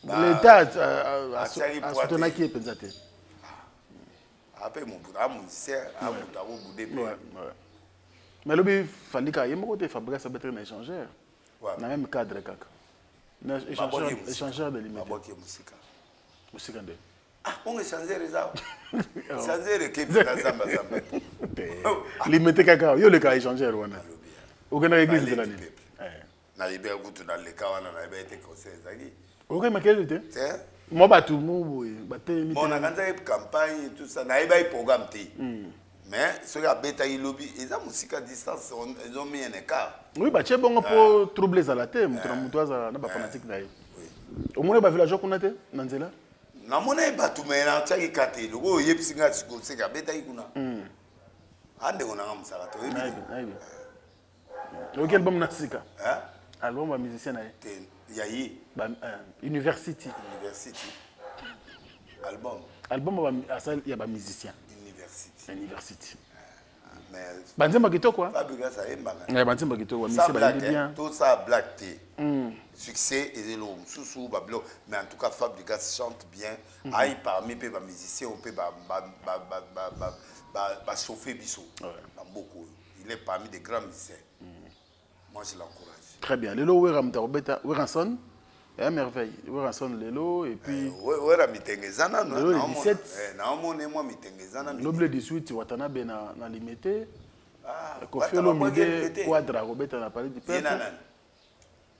L'état a soutenu qui est pensate. Après mon musicien a boudé. Mais le fallait qu'il y ait un côté fabriquer ça être un échangeur. Dans le même cadre kaka. Échangeur de l'immédiat. Musique en deux. Ah, on échanger les arbres. Échanger les képi na zamba. Limité kaka, yo le cas échangeur wana. Aucune église de l'année. Na libé kutu na le kawana na libé te conseil zaki. Aucun maquillage était. Moi, tout le monde, bon, on a une campagne, tout ça, on a un programme. Mais ceux qui ont fait le lobby, ils ont musique à distance, ils ont mis un écart. Oui, c'est bon pour troubler ça la tête, mais tu as pas fanatique. Au moins, les villageois qu'on a été, Nanzela. Na mona ba tu me na tsaki kate lo go yepsinga tsiko tseka beta ikuna ande ona ngamsala to yebi OK album nasika album ba musicien na yayi ba university album ba asal ya ba musicien university mais banzemba kitoko Fabrica ça embanga banzemba kitoko musicien ba bien tout ça black té succès et l'homme sous bablo mais en tout cas Fabrica chante bien aïe parmi les musiciens on peut chauffer biso beaucoup il est parmi des grands musiciens moi je l'encourage très bien lelo wera mtarobeta weranson et merveille weranson lelo et puis wera mitengezana lelo 17 na omone moi mitengezana l'oble 18 watana bena na limité Kofi Olomide quadra robeta na parler du peuple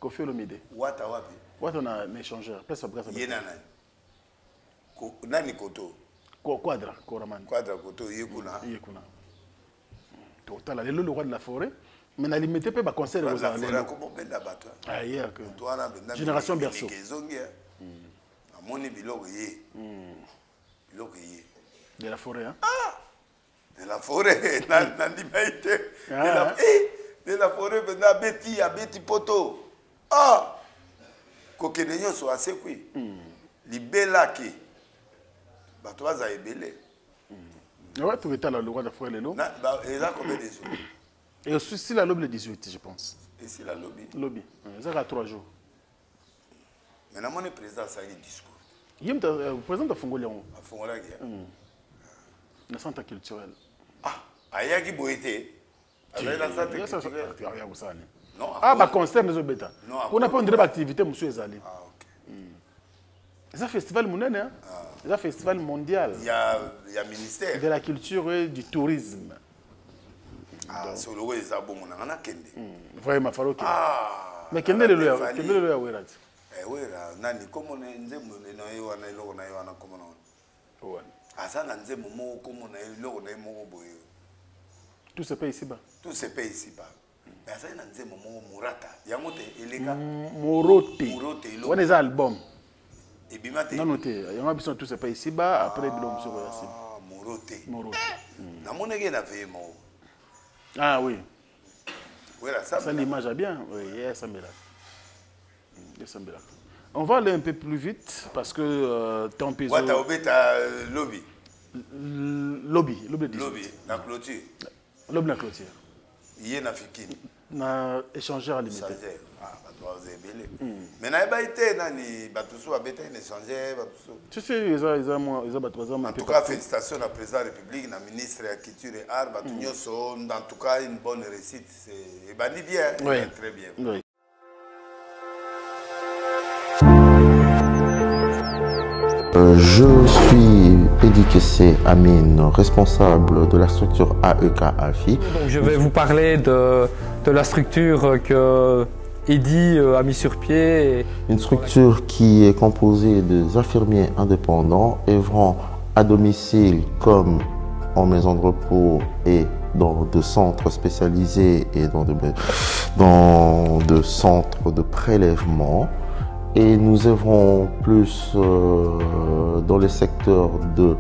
Kofi Olomide. Wata wapi? Wata na échangeur. Place après ça. Yena nani koto? Quadra, Koraman. Quadra koto yekuna. Yekuna. Total le roi de la forêt. Mais na limité pe ba concert aux la forêt comment benda bato. Ah hier que. Génération berceau. Amoni biloko ye. Biloko ye. De la forêt hein. De la forêt na limaite. De la forêt benda beti poto. Ah, kokenenyo so asekwi. Libelaki. Bato baza ebele. Ouais, tu étais là le roi de forêt lelo. Et là combien de jours? Et aussi la lobby le 18 je pense. Et c'est la lobby. Lobby. Ça a 3 jours. Mais na mon président ça il discours. Yim le président de Fongolia. Fongolia. Le centre culturel. Ah, ayaki boité. Avec la centre culturel. Non. Ah, bah concert les obéta. On a pas une activité monsieur Ezali. Ah, OK. C'est un festival mondial hein. C'est un festival mondial. Il y a ministère de la culture et du tourisme. Ah, c'est le roi Zabo mon ana kende. Vraiment falo que. Ah. Mais kende le ya wera. Wera nani comme on nzembo na yo na iloko na yo na comme on. Ouais. Asa na nzembo mo comme na iloko na mo boyo. Tout se paye ici-bas. Tout se paye ici-bas. Mais asa na nzembo mo murata. Yango te eleka. Morote. On est album. Et bimate. Non noté. Yango biso tout se paye ici-bas après bilom sur la sim. Morote. Na monege na ve mo. Ah oui. Voilà, ça l'image a bien. Oui, ça me l'a. On va aller un peu plus vite parce que tant pis. What a lobby. Lobby, la clôture. Lobby la clôture. Yé na fikini. Na échangeur à limité. Ah, bah toi vous avez mais na ba été nani batusu abeta un échangeur batusu. Tu sais ils ont batusu en tout cas félicitations à président de la République na ministre de la culture et art batunyo so en tout cas une bonne réussite c'est bani bien très bien. Oui. Je suis Edikessé Amine, responsable de la structure AEK AFI. Donc je vais vous parler de la structure que Eddy a mis sur pied. Une structure qui est composée des infirmiers indépendants œuvrant à domicile comme en maison de repos et dans de centres spécialisés et dans de centres de prélèvement. Et nous œuvrons plus dans les secteurs de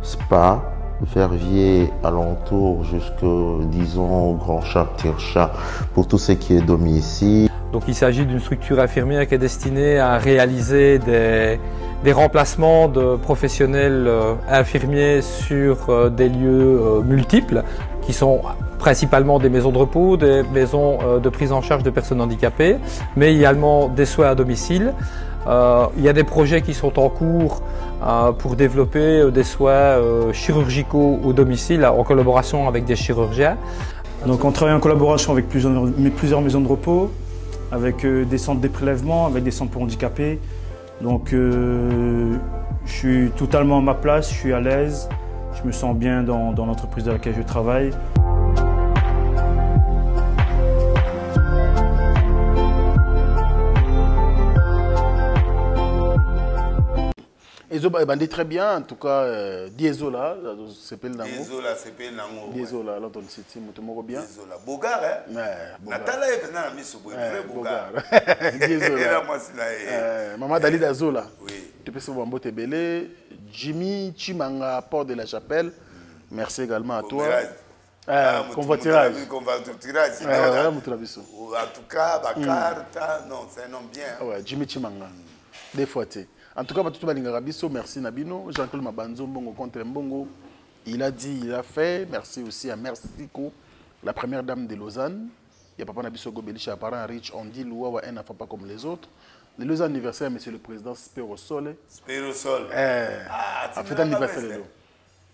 spa, Verviers, alentour, jusque, disons, Grand Chat, Tir-Chat, pour tout ce qui est domicile. Donc il s'agit d'une structure infirmière qui est destinée à réaliser des remplacements de professionnels infirmiers sur des lieux multiples, qui sont principalement des maisons de repos, des maisons de prise en charge de personnes handicapées, mais également des soins à domicile. Il y a des projets qui sont en cours pour développer des soins chirurgicaux au domicile en collaboration avec des chirurgiens. Donc on travaille en collaboration avec plusieurs maisons de repos, avec des centres de prélèvement, avec des centres pour handicapés. Donc je suis totalement à ma place, je suis à l'aise, je me sens bien dans l'entreprise dans laquelle je travaille. Ezola bandit très bien, en tout cas, Diesola, c'est Pel Nango. Diesola, c'est Pel Nango. Diesola, London City, Mutomoro bien. Diesola, Bogar, hein? Natala est dans la mise au vrai Bogar. Diesola. Maman Dali Dazola. Oui. Tu peux savoir Mbote Belé. Jimmy Chimanga, Port de la Chapelle. Merci également à toi. Convoiturage. En tout cas, Bakar, non, c'est un homme bien. Ouais, Jimmy Chimanga. Des fois, en tout cas, merci Nabino. Jean-Claude Mabanzo, Mbongo contre Mbongo. Il a dit, il a fait. Merci aussi à Mersiko, la première dame de Lausanne. Il y a Papa Nabiso Gobelisha, parent riche, on dit Louawa un enfant pas comme les autres. Le Lausanne anniversaire, monsieur le président Spero Sol. Spero Sol. A fait anniversaire.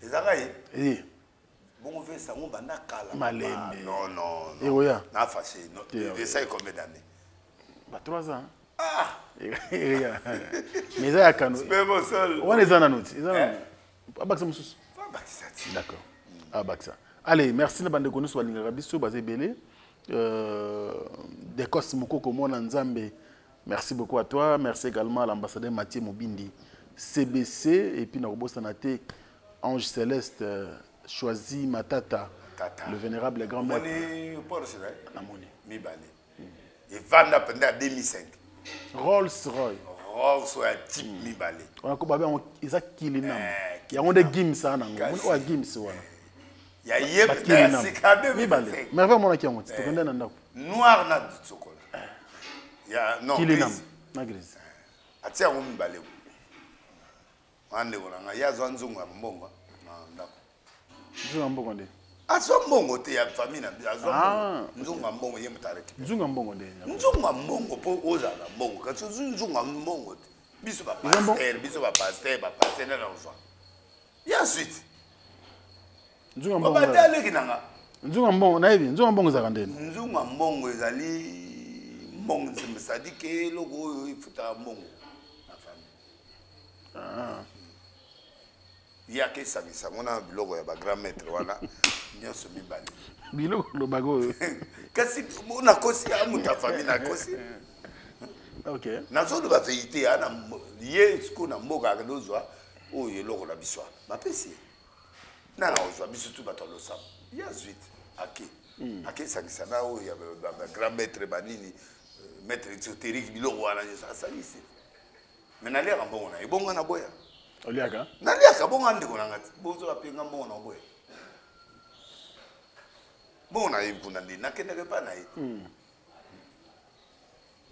Les Araïs. Oui. Bon, on fait ça, on va nakala. Malembe. Non, non. Et oui. On a fâché. Et ça, il combien d'années? 3 ans. Ah! Mais ça, il y a Spero Sol. On est en anout. D'accord. Allez, merci de nous connaître sur l'Ingrabiso, basé Belé. Des costes Moko comme on Nzambe. Merci beaucoup à toi. Merci également à l'ambassadeur Mathieu Mobindi, CBC, et puis Narobo Sanate, Ange Céleste, Choisi Matata, le vénérable grand-mère. Et Vanda pendant 2005. Rolls-Royce. Rolls-Royce type Mibale. On a coupé Isaac Kilinam. Il y a des games ça. Il y a des games ça. Il y a des games. Mais vraiment, il y a des noir na chocolat. Il y a non gris. Atia on Mibale. Ande wona ya zwanzunga mbongo. Nzunga mbongo nde. Azo mbongo te ya famille na azo nzunga mbongo ye mutareke. Nzunga mbongo nde. Nzunga mbongo po oza na mbongo. Kasi nzunga mbongo te. Biso ba pasteur na nzwa. Ya suite. Nzunga mbongo. Ba tale kinanga. Nzunga mbongo na hivi, nzunga mbongo za kandeni. Nzunga mbongo ezali mbongo simsadike logo ifuta mbongo na famille. Ya ke sabisa mona biloko ya ba grand maître wana nyoso mibali. Biloko lo bago. Kasi mona kosi amuta famille na kosi. OK. Nazo ba vérité ana ye siko na mboka kadozwa o ye loko la biswa. Ba pesi. Na na ozwa bisu tu batolo sam. Ya suite. Ake. Ake sabisa na o ya ba grand maître banini maître exotérique biloko wana ça salisi. Mais na lera mbongo na ibonga na boya. Oliaka? Naliaka bonga ndiko nangati. Bozo apenga mbongo na boya. Bongo na ibuna ndi nakendeke pa na yi.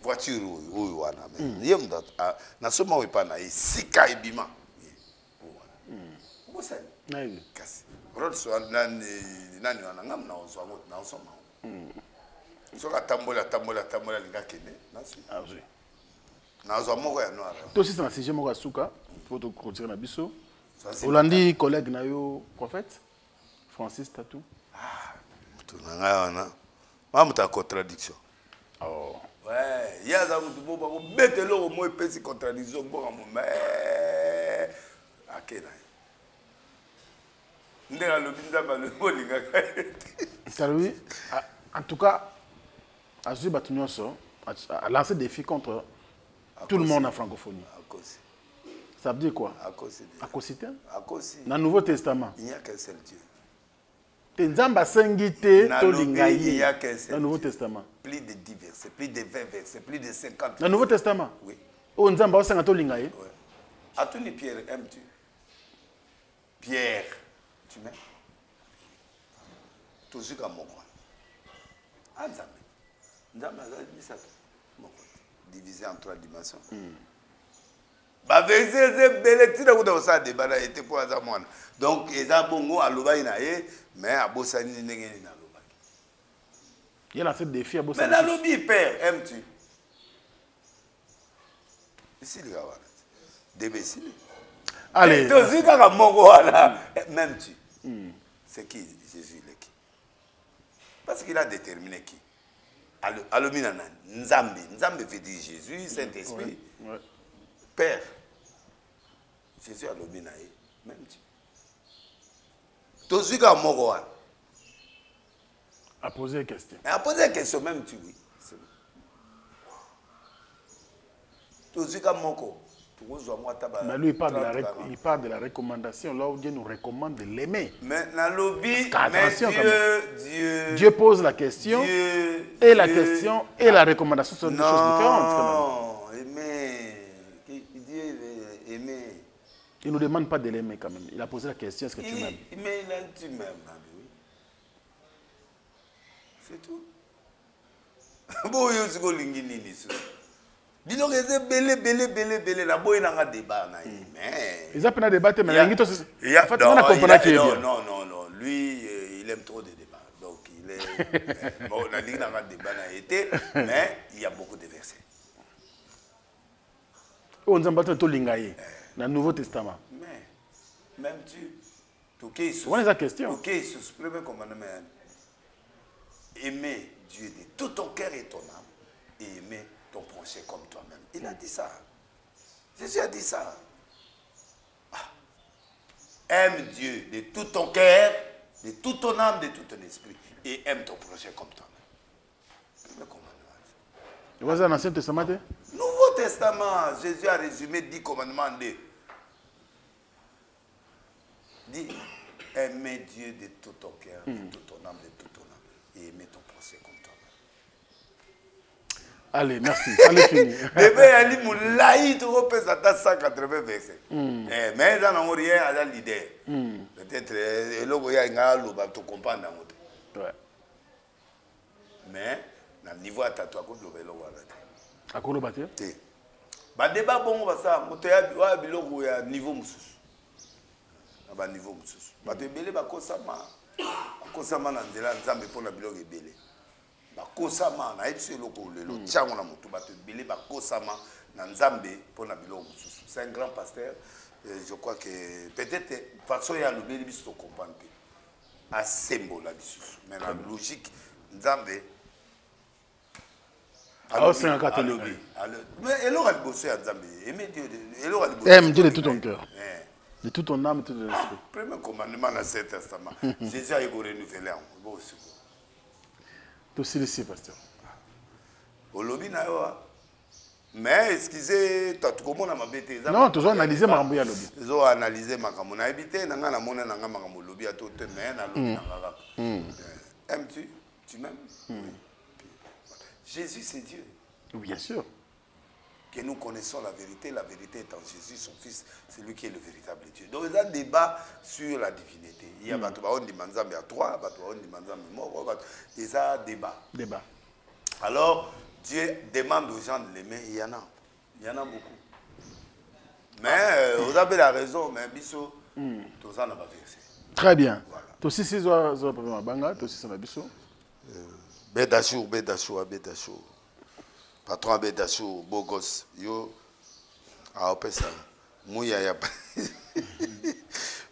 Voiture oyo wana mais ye mda na soma oyo pa na yi sika ibima. Bosani. Nayi. Kasi. Rolls nani wana ngam na ozwa ngot na osoma. Soka tambola linga kene. Nasi. Ah oui. Na ozwa moko ya noir. To si na sujet moko asuka. Pour te continuer na biso. Olandi collègue na yo prophète Francis Tatou. Ah, mutu nanga wana. Ma muta contradiction. Oh. Ouais, ya za mutu boba ko betelo mo epesi contradiction boka mo mais akena. Ndela lo binzamba lo bolinga ka. Salut. En tout cas, Azui Batunyoso a lancé des défis contre tout le monde en francophonie. Ça veut dire quoi? Akosite. Dans le Nouveau Testament. Il n'y a qu'un seul Dieu. Tenzamba sengite to lingayi. Il n'y a qu'un seul. Dans le Nouveau Testament. Plus de 10 versets, plus de 20 versets, plus de 50. Dans le Nouveau Testament. Oui. Oh nzamba osenga to lingayi. Oui. À tous les pierres aimes-tu? Pierre, tu m'aimes? Tout ce comme moi. Nzambe. Nzambe azali ça. Divisé en 3 dimensions. Ba veze beletina kuda osa débat là était pour ça mwana. Donc eza bongo aloba ina ye mais abosani ndenge na aloba. Il y a lancé des défis abosani. Mais la lobby père aimes-tu? Ici les gars voilà. Débessi. Allez. Tu dis ka mongo voilà m'aimes-tu? C'est qui Jésus le qui? Parce qu'il a déterminé qui. Alomina Nzambe. Nzambe veut dire Jésus, Saint-Esprit. Ouais. Père. Jésus alomina même tu. Tozuka Moroa. A posé une question. A posé une question même tu oui. Tozuka Moko. Mais lui, il parle de la recommandation. Là où Dieu nous recommande de l'aimer. Mais dans le lobby, Dieu pose la question. Et la question et la recommandation sont deux choses différentes. Non, aimer. Aimer. Il ne nous demande pas de l'aimer quand même. Il a posé la question, est-ce que tu m'aimes? Mais il a dit tu m'aimes. C'est tout. Bon, il y a aussi dis donc, c'est belé, la boy n'a pas de débat. Ils ont pas de débat, mais non, lui, il aime trop de débats. Donc, il est. Bon, la Ligue n'a pas de débat, mais il y a beaucoup de versets. On a battu tout l'Ingaï, dans le Nouveau Testament. Mais, même tu. On a la question. Ok, c'est le premier commandement. Aimer Dieu de tout ton cœur et ton âme, et aimer ton prochain comme toi-même. Il a dit ça. Jésus a dit ça. Aime Dieu de tout ton cœur, de toute ton âme, de tout ton esprit, et aime ton prochain comme toi-même. Premier commandement. Vous avez l'Ancien Testament? Nouveau Testament, Jésus a résumé 10 commandements en 2. Dit, aimer Dieu de tout ton cœur, de toute ton âme, de toute ton âme, et aimer ton prochain comme toi. Allez, merci. Allez, fini. Bébé, il moulaï, tu repèses à 180 versets. Mais dans le rien, il y a l'idée. Peut-être, il y a un peu de comprendre. Mais, dans le niveau de tatouage, il y a un peu de débat. Le débat, bon, ça, il y a un niveau moussous. Il y a un niveau moussous. Il y a un niveau moussous. Bakosama na epsi loko lelo tiango na mutu bato belé bakosama na nzambe pona biloko mususu. C'est un grand pasteur, je crois que peut-être façon ya lobeli biso comprendre a symbole la bisusu mais la logique nzambe alors c'est un catholique mais elora liboso ya nzambe aimer Dieu elora liboso aime Dieu de tout ton cœur de tout ton âme, de tout ton esprit. Premier commandement dans ce testament Jésus a renouvelé en bon aussi. Tout ici, pasteur. Au lobby, mais excusez, tu as tout comment ma bête. Non, tu as analysé ma lobby. Tu as analysé ma camoufle. Na habité, na na mona na ma lobby à tout te mais na lobby na. Aimes-tu? Tu m'aimes? Jésus c'est Dieu. Oui, bien sûr. Que nous connaissons la vérité est en Jésus, son Fils, c'est lui qui est le véritable Dieu. Donc il y a un débat sur la divinité. Il y a on dit manzambe à 3, on dit manzambe mort, il y a un débat. Alors Dieu demande aux gens de l'aimer, il y en a beaucoup. Mais vous avez la raison, mais biso, tout ça n'a pas versé. Très bien. Toi aussi c'est banga, toi aussi ça va biso. Bédachou. Patron Bédachou, beau gosse, yo, ça. Mouyaya,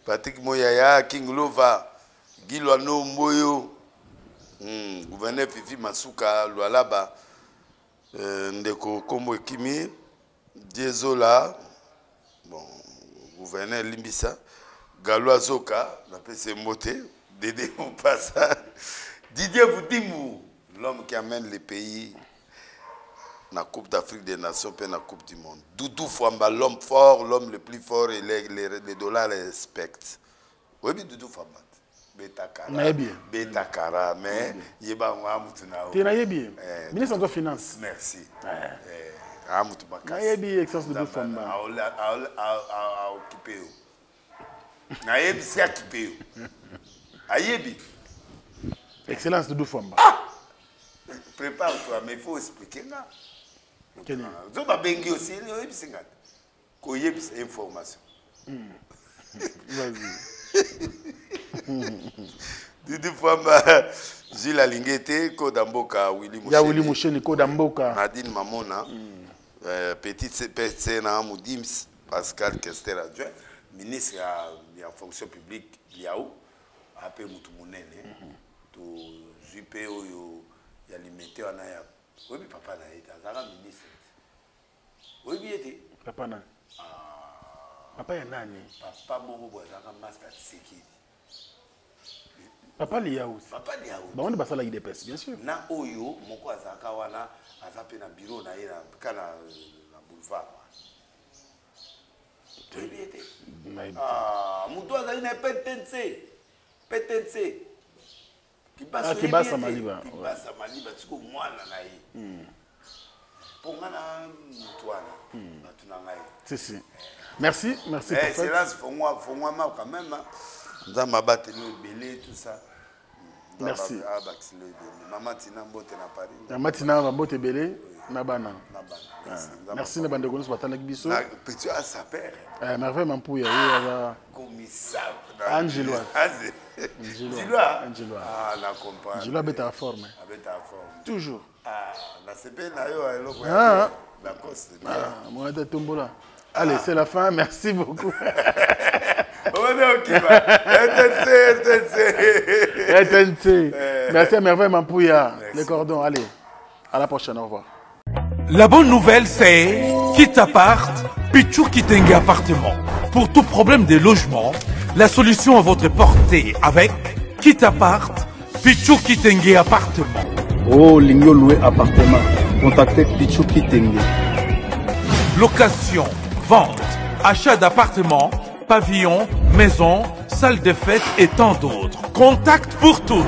Patrick Mouyaya, King Lova, Guilwano Moyo, gouverneur Fifi Masuka, Lualaba, Ndeko Kombo Kimi, Diezola, bon, gouverneur Limbisa, Galois Zoka, la PC Moté, Dédé Mopassa, Didier Boudimou, l'homme qui amène les pays. La Coupe d'Afrique des Nations et la Coupe du Monde. Doudou Famba, l'homme fort, l'homme le plus fort et les dollars les respectent. Oui, mais Doudou Famba. Betakara, mais il y a un peu de ministre de la Finance. Merci. Nayebi, excellence Doudou Famba. A occupé. Nayebi, c'est occupé. Ayebi. Excellence Doudou Famba. Prépare-toi, mais il faut expliquer là. Zoba bengi aussi, il y a une information. Vas-y. Doudou Famba, Gilles Alingete, Kodamboka, Willy Moucheni. Il y a Willy Moucheni, Kodamboka. Nadine Mamona, Petite Persena, Moudims, Pascal Kester adjoint, ministre en fonction publique, Liaou, après Moutoumounene, tout Juppé, il y a limité en aïe. Oui, mais papa n'a été un ministre. Oui, bien été. Papa n'a. Papa est nani. Papa Mobo est un master de sécurité. Papa Liaou. Papa Liaou. On est passé à la IDPS, bien sûr. Na Oyo, mon quoi, Zakawana, a zappé dans le bureau, na bureau, na boulevard. Moto azali na PTC. Kibasa Maliba. Kibasa Maliba tiko mwana na ye. Pongana mutwana. Si. Merci pour ça. C'est là faut moi quand même. Nous avons battu le belé tout ça. Merci. Maman Tina Mbote na Paris. Maman Tina Mbote belé na bana. Merci na bande konos batala biso. Petit à sa père. Merveille Mampouya commissaire Angelo. Ah, la comprendre. Angelo beta forme. Toujours. La CP na yo eloko. La coste. Moi de tombola. Allez, c'est la fin. Merci beaucoup. Merci à Merveille Mampouya. Les cordons, allez. À la prochaine, au revoir. La bonne nouvelle, c'est Kitapart, Pichou Kitenge Appartement. Pour tout problème de logement, la solution à votre portée avec Kitapart, Pichou Kitenge Appartement. Oh, Ligno loué appartement. Contactez Pichou Kitenge. Location, vente, achat d'appartements, pavillons, maisons, salles de fête et tant d'autres. Contact pour tous.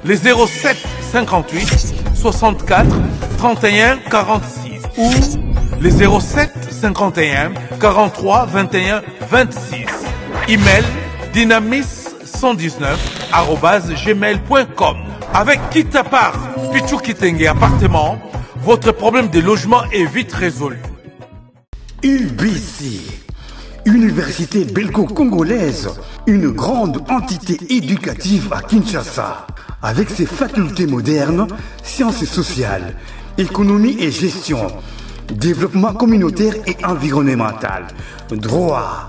Les 07 58 64 31 46 ou les 07 51 43 21 26. Email dynamis119@gmail.com. Avec Kitapart, Pichou Kitenge Appartement, votre problème de logement est vite résolu. UBC, Université belgo-congolaise, une grande entité éducative à Kinshasa, avec ses facultés modernes, sciences sociales, économie et gestion, développement communautaire et environnemental, droit,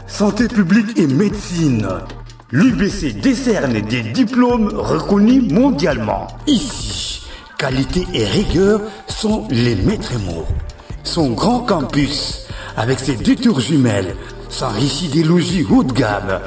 santé publique et médecine. L'UBC décerne des diplômes reconnus mondialement. Ici, qualité et rigueur sont les maîtres mots. Son grand campus, avec ses 2 tours jumelles, s'enrichit des logis haut de gamme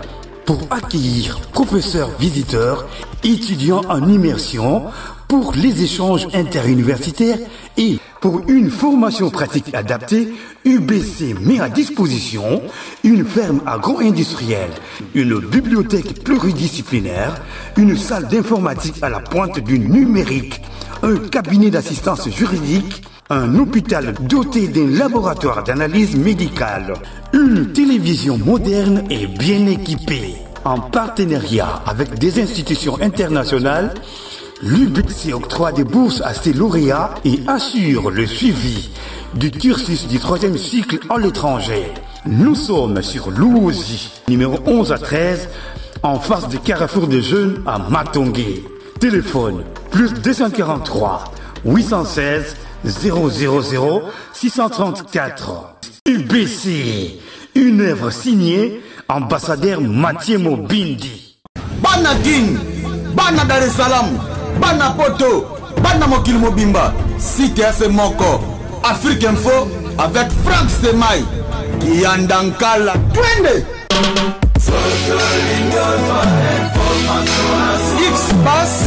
pour accueillir professeurs visiteurs, étudiants en immersion, pour les échanges interuniversitaires et pour une formation pratique adaptée. UBC met à disposition une ferme agro-industrielle, une bibliothèque pluridisciplinaire, une salle d'informatique à la pointe du numérique, un cabinet d'assistance juridique, un hôpital doté d'un laboratoire d'analyse médicale, une télévision moderne et bien équipée. En partenariat avec des institutions internationales, l'UBC octroie des bourses à ses lauréats et assure le suivi du cursus du 3e cycle à l'étranger. Nous sommes sur Louosi, numéro 11 à 13, en face du carrefour de jeunes à Matongé. Téléphone plus 243 816 000 634. UBC, une œuvre signée ambassadeur Mathieu Mobindi. Bana King, Bana Dar es Salaam, Bana Poto, Bana Mokil Mobimba, CTF Moko, Afrique Info avec Franck Semaï, Yandankala, Twende. X-Bass,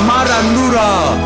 Maranura.